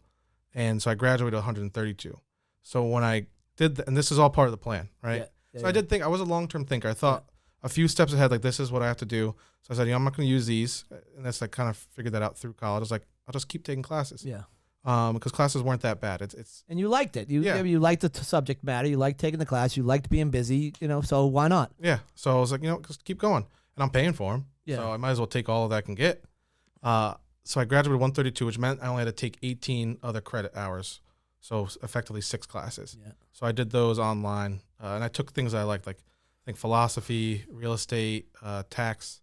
And so I graduated 132. So when I did and this is all part of the plan, right? I did think, I was a long-term thinker. I thought a few steps ahead, like this is what I have to do. So I said, I'm not going to use these. And that's, I kind of figured that out through college. I was like, I'll just keep taking classes. Yeah. Because classes weren't that bad. And you liked it. You liked the subject matter. You liked taking the class. You liked being busy. So why not? Yeah. So I was like, just keep going. And I'm paying for them. Yeah. So I might as well take all of that I can get. So I graduated 132, which meant I only had to take 18 other credit hours. So effectively 6 classes. Yeah. So I did those online. And I took things I liked, like I think philosophy, real estate, tax,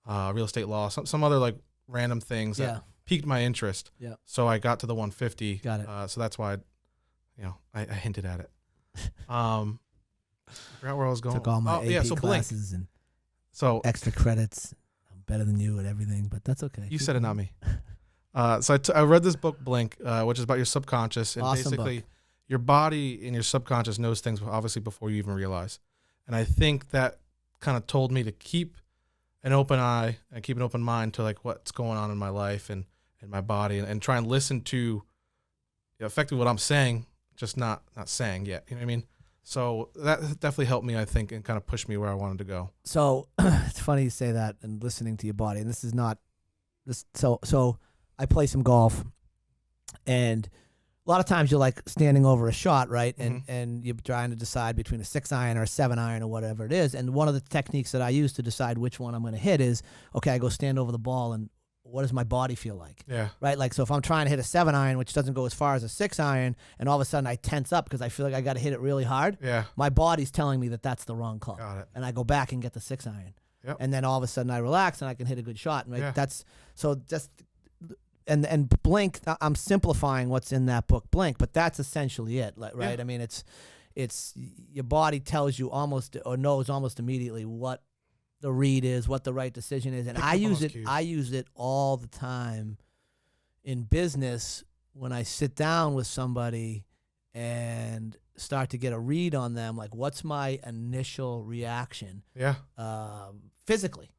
real estate law, some other like random things that piqued my interest. Yeah. So I got to the 150. Got it. So that's why, I hinted at it. I forgot where I was going. Took all my AP classes and extra credits. I'm better than you at everything, but that's okay. You said it, not me. So I read this book, Blink, which is about your subconscious. And awesome basically, book. Your body and your subconscious knows things, obviously, before you even realize. And I think that kind of told me to keep an open eye and keep an open mind to like what's going on in my life and in my body, and try and listen to effectively what I'm saying, just not saying yet. You know what I mean? So that definitely helped me, I think, and kind of pushed me where I wanted to go. So it's funny you say that, and listening to your body. And this is not this. So I play some golf, and a lot of times you're like standing over a shot, right? And you're trying to decide between a 6-iron or a 7-iron or whatever it is. And one of the techniques that I use to decide which one I'm going to hit is, okay, I go stand over the ball, and what does my body feel like? Yeah. Right? Like, so if I'm trying to hit a 7-iron, which doesn't go as far as a 6-iron, and all of a sudden I tense up because I feel like I got to hit it really hard, my body's telling me that that's the wrong club. Got it. And I go back and get the 6-iron. Yep. And then all of a sudden I relax and I can hit a good shot. Right? That's so just and Blink. I'm simplifying what's in that book, Blink, but that's essentially it, right? Yeah. I mean, it's your body tells you almost or knows almost immediately what the read is, what the right decision is, and I use it. Cues. I use it all the time in business when I sit down with somebody and start to get a read on them. Like, what's my initial reaction? Yeah. Physically,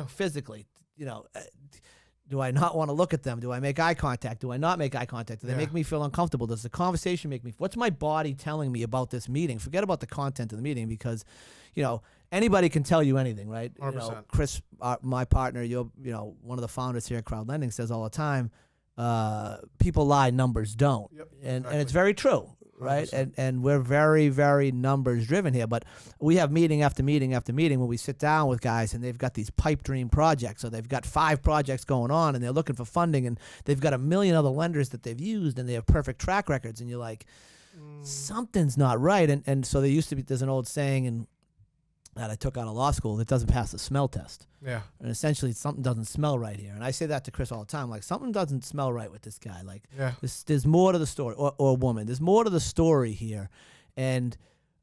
physically, do I not want to look at them? Do I make eye contact? Do I not make eye contact? Do they make me feel uncomfortable? Does the conversation make me? What's my body telling me about this meeting? Forget about the content of the meeting because, anybody can tell you anything, right? 100%. Chris, my partner, one of the founders here at Crowd Lending says all the time, people lie, numbers don't. Yep, and it's very true, right? 100%. And we're very, very numbers driven here. But we have meeting after meeting after meeting when we sit down with guys and they've got these pipe dream projects. So they've got 5 projects going on and they're looking for funding and they've got 1 million other lenders that they've used and they have perfect track records. And you're like, something's not right. And so there's an old saying that I took out of law school that doesn't pass the smell test. Yeah. And essentially something doesn't smell right here. And I say that to Chris all the time, like something doesn't smell right with this guy. Like there's more to the story or woman. There's more to the story here. And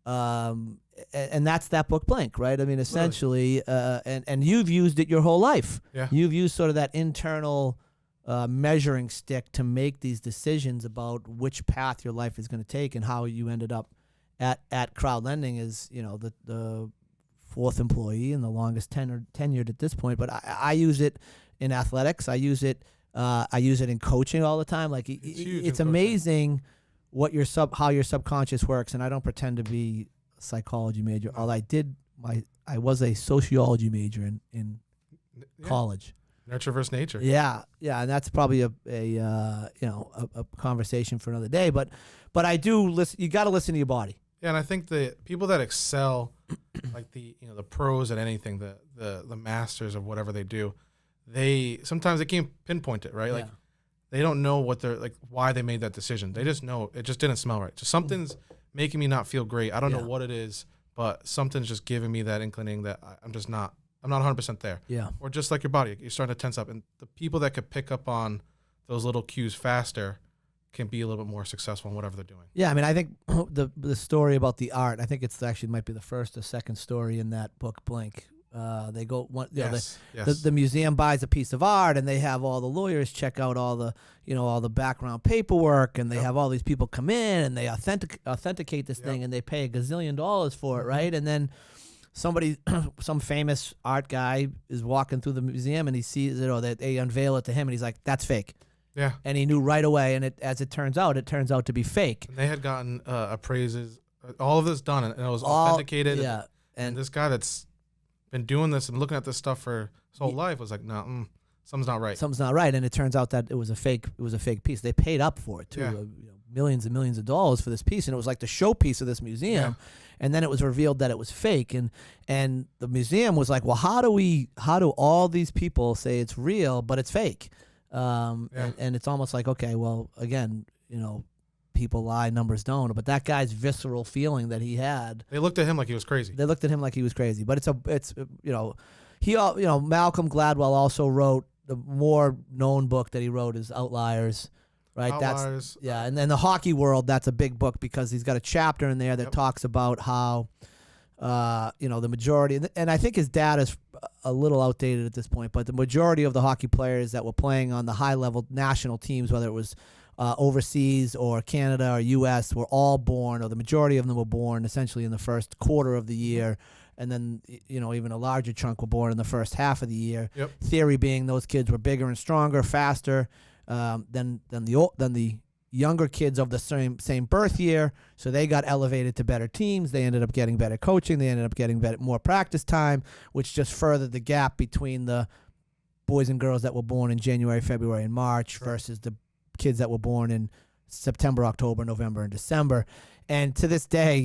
that's that book Blink, right? I mean, essentially, and you've used it your whole life. Yeah. You've used sort of that internal measuring stick to make these decisions about which path your life is going to take and how you ended up at Crowd Lending is, the 4th employee and the longest tenured at this point. But I use it in athletics. I use it in coaching all the time. Like it's amazing what how your subconscious works. And I don't pretend to be a psychology major. Although I was a sociology major in college. Nurture versus nature. Yeah, and that's probably a conversation for another day. But I do listen. You got to listen to your body. Yeah, and I think the people that excel, like the pros at anything, the masters of whatever they do, they sometimes they can't pinpoint it, right? Like they don't know what they're like, why they made that decision. They just know it just didn't smell right. So something's making me not feel great. I don't know what it is, but something's just giving me that inclining that I'm not 100% there. Yeah. Or just like your body, you're starting to tense up, and the people that could pick up on those little cues faster can be a little bit more successful in whatever they're doing. Yeah, I mean, I think the story about the art, I think it's actually might be the first or second story in that book, Blink. They go one, the museum buys a piece of art, and they have all the lawyers check out all the background paperwork, and they have all these people come in and they authenticate this thing, and they pay $1 gazillion for it, right? And then some famous art guy is walking through the museum and he sees it, or that they unveil it to him, and he's like, "That's fake." Yeah. And he knew right away, and as it turns out to be fake. And they had gotten appraises, all of this done, and it was authenticated. Yeah. And this guy that's been doing this and looking at this stuff for his whole life was like, no, something's not right. Something's not right, and it turns out that it was a fake piece. They paid up for it too, millions and millions of dollars for this piece, and it was like the showpiece of this museum. Yeah. And then it was revealed that it was fake, and the museum was like, well, how do all these people say it's real but it's fake? And it's almost like, okay, well, again, people lie, numbers don't. But that guy's visceral feeling that he had, they looked at him like he was crazy. But Malcolm Gladwell also wrote the more known book that he wrote is Outliers. Right, Outliers. And then the hockey world, that's a big book because he's got a chapter in there that talks about how, the majority, and I think his data is a little outdated at this point, but the majority of the hockey players that were playing on the high-level national teams, whether it was overseas or Canada or U.S., were all born, or the majority of them were born essentially in the first quarter of the year. And then, even a larger chunk were born in the first half of the year. Yep. Theory being those kids were bigger and stronger, faster than the younger kids of the same birth year, so they got elevated to better teams. They ended up getting better coaching. They ended up getting more practice time, which just furthered the gap between the boys and girls that were born in January, February, and March versus the kids that were born in September, October, November, and December. And to this day,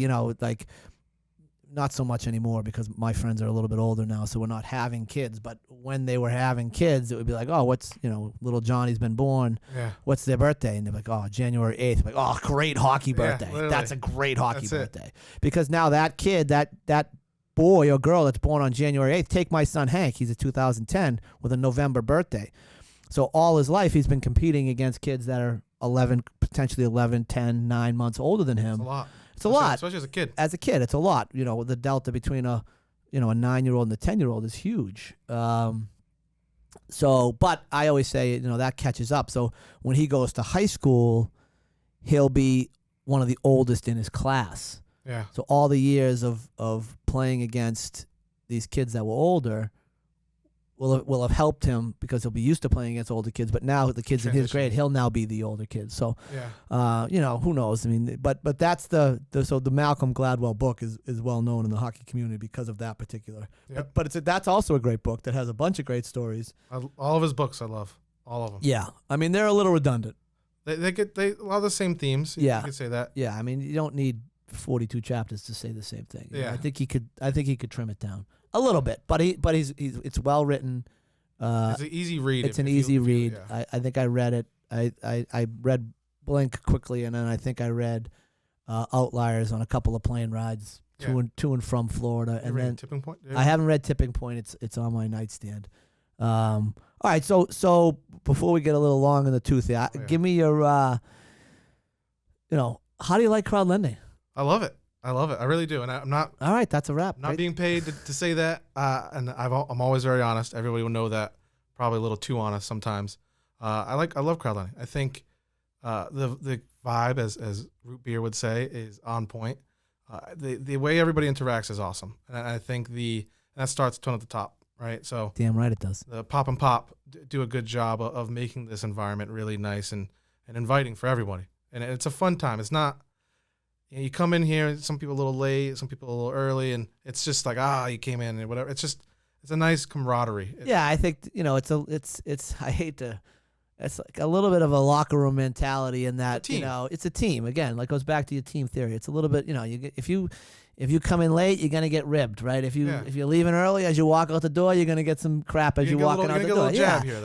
not so much anymore because my friends are a little bit older now, so we're not having kids. But when they were having kids, it would be like, oh, what's, little Johnny's been born. Yeah. What's their birthday? And they're like, oh, January 8th. I'm like, oh, great hockey birthday. Yeah, that's a great hockey birthday. Because now that kid, that boy or girl that's born on January 8th, take my son Hank, he's a 2010 with a November birthday. So all his life he's been competing against kids that are 11, potentially 11, 10, 9 months older than him. That's a lot. It's a lot. Especially as a kid. As a kid, it's a lot. The delta between a 9-year-old and a 10-year-old is huge. But I always say, that catches up. So when he goes to high school, he'll be one of the oldest in his class. Yeah. So all the years of playing against these kids that were older will have helped him because he'll be used to playing against older kids. But now the kids in his grade, he'll now be the older kid. So, who knows? I mean, but that's so the Malcolm Gladwell book is well known in the hockey community because of that particular. Yep. But that's also a great book that has a bunch of great stories. All of his books, I love all of them. Yeah, I mean they're a little redundant. They get a lot of the same themes. You could say that. Yeah, I mean you don't need 42 chapters to say the same thing. Yeah, I think he could trim it down a little bit, but he's it's well written. It's an easy read. It's an easy read. I think I read it. I read Blink quickly, and then I think I read Outliers on a couple of plane rides to and from Florida. And then Tipping Point? I haven't read Tipping Point. It's on my nightstand. All right, so before we get a little long in the tooth here, give me your how do you like crowd lending? I love it. I really do. And I'm not. All right, that's a wrap. Not being paid to say that. And I'm always very honest. Everybody will know that. Probably a little too honest sometimes. I love crowd lending. I think the vibe, as Root Beer would say, is on point. The way everybody interacts is awesome. And I think that starts tone at the top, right? So damn right it does. The Pop and Pop do a good job of making this environment really nice and inviting for everybody. And it's a fun time. It's not. You come in here, some people a little late, some people a little early, and it's just like, you came in and whatever. It's a nice camaraderie. Yeah, I think it's like a little bit of a locker room mentality in that, it's a team. Again, like goes back to your team theory. It's a little bit, if you come in late, you're gonna get ribbed, right? If you're leaving early, as you walk out the door, you're gonna get some crap as you're walking out the door.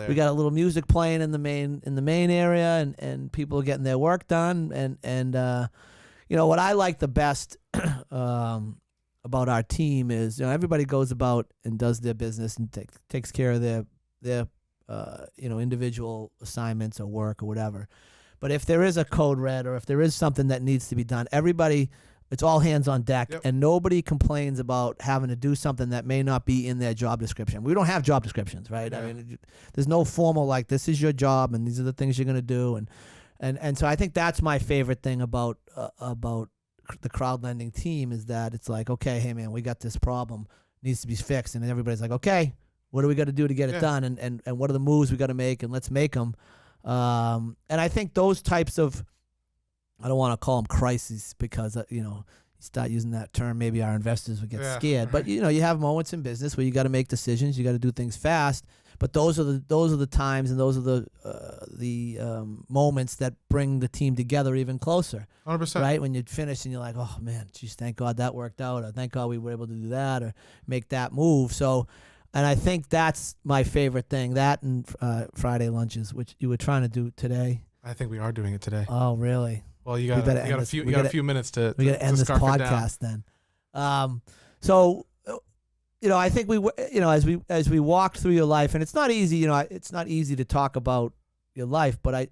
We got a little music playing in the main area, and people are getting their work done. And what I like the best about our team is everybody goes about and does their business and takes care of their individual assignments or work or whatever. But if there is a code red or if there is something that needs to be done, it's all hands on deck, and nobody complains about having to do something that may not be in their job description. We don't have job descriptions, right? Yeah. I mean, there's no formal like this is your job and these are the things you're going to do, and so I think that's my favorite thing about the crowd lending team is that it's like, okay, hey man, we got this problem, needs to be fixed, and everybody's like, okay, what do we got to do to get it done, and what are the moves we got to make, and let's make them. And I think those types of, I don't want to call them crises because you start using that term, maybe our investors would get scared. But you have moments in business where you got to make decisions, you got to do things fast. But those are the times, and those are the moments that bring the team together even closer. 100%. Right, when you finish and you're like, oh man, geez, thank God that worked out, or thank God we were able to do that, or make that move. So. And I think that's my favorite thing. That and Friday lunches, which you were trying to do today. I think we are doing it today. Oh, really? Well, you got a few minutes to. We got to end this podcast then. So, I think as we walked through your life, and it's not easy. It's not easy to talk about your life, but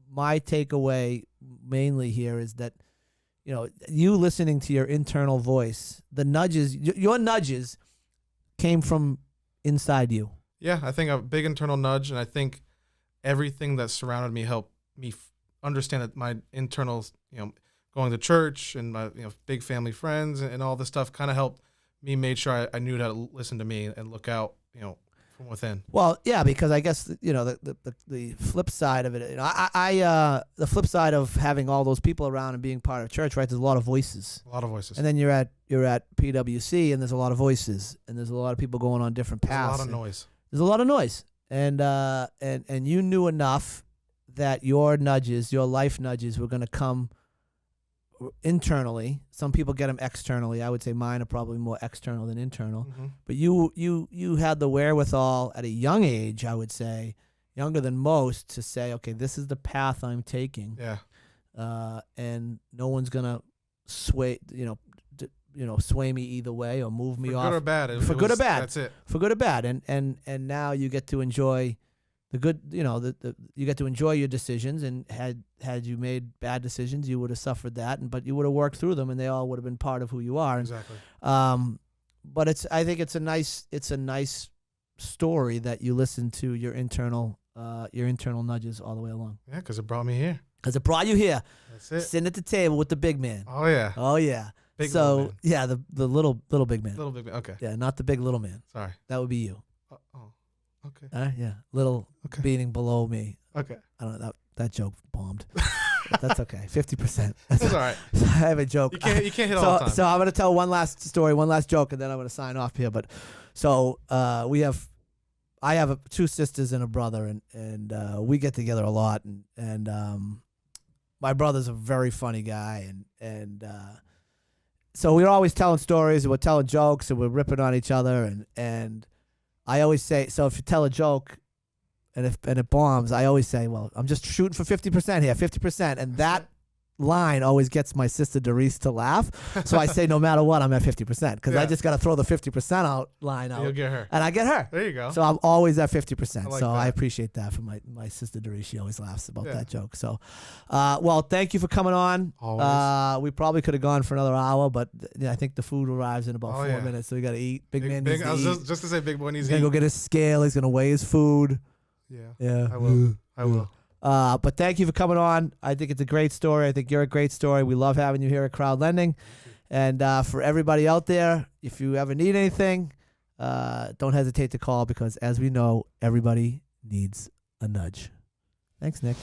my takeaway mainly here is that, you listening to your internal voice, the nudges, your nudges came from inside you. Yeah, I think a big internal nudge, and I think everything that surrounded me helped me understand that my internals, going to church and my big family friends and all this stuff kind of helped me make sure I knew how to listen to me and look out, from within. Well, yeah, because I guess the flip side of it, the flip side of having all those people around and being part of church, right? There's a lot of voices. A lot of voices. And then you're at PwC, and there's a lot of voices, and there's a lot of people going on different paths. There's a lot of noise. There's a lot of noise, and you knew enough that your nudges, your life nudges, were going to come internally. Some people get them externally. I would say mine are probably more external than internal. Mm-hmm. But you had the wherewithal at a young age, I would say, younger than most, to say, okay, this is the path I'm taking. Yeah. And no one's gonna sway me either way or move me off. For good or bad. For good or bad. That's it. For good or bad. And now you get to enjoy the good, you get to enjoy your decisions, and had you made bad decisions, you would have suffered that, but you would have worked through them, and they all would have been part of who you are. Exactly. But I think it's a nice story that you listen to your internal nudges all the way along. Yeah, because it brought me here. Because it brought you here. That's it. Sitting at the table with the big man. Oh yeah. Oh yeah. Big little man. Yeah, the little big man. Little big man. Okay. Yeah, not the big little man. Sorry. That would be you. Oh. Okay. Yeah, little being below me. Okay. I don't know, that joke bombed. That's okay. 50%. That's all right. I have a joke. You can't hit all the time. So I'm gonna tell one last story, one last joke, and then I'm gonna sign off here. But so I have two sisters and a brother, and we get together a lot, and my brother's a very funny guy, and so we're always telling stories, and we're telling jokes, and we're ripping on each other, and I always say, so if you tell a joke and it bombs, I always say, well, I'm just shooting for 50% here, 50%. And that line always gets my sister Doris to laugh. So I say, no matter what, I'm at 50%, because I just got to throw the 50% line out. You'll get her. And I get her. There you go. So I'm always at 50%. Like so that. I appreciate that from my sister Doris. She always laughs about that joke. So, well, thank you for coming on. Always. We probably could have gone for another hour, but I think the food arrives in about 4 minutes. So we got to eat. Big man needs to eat. I was just to say, big boy needs He's to eat. going to go get his scale. He's going to weigh his food. Yeah. I will. But thank you for coming on. I think it's a great story. I think you're a great story. We love having you here at Crowd Lending. And for everybody out there, if you ever need anything, don't hesitate to call, because as we know, everybody needs a nudge. Thanks, Nick.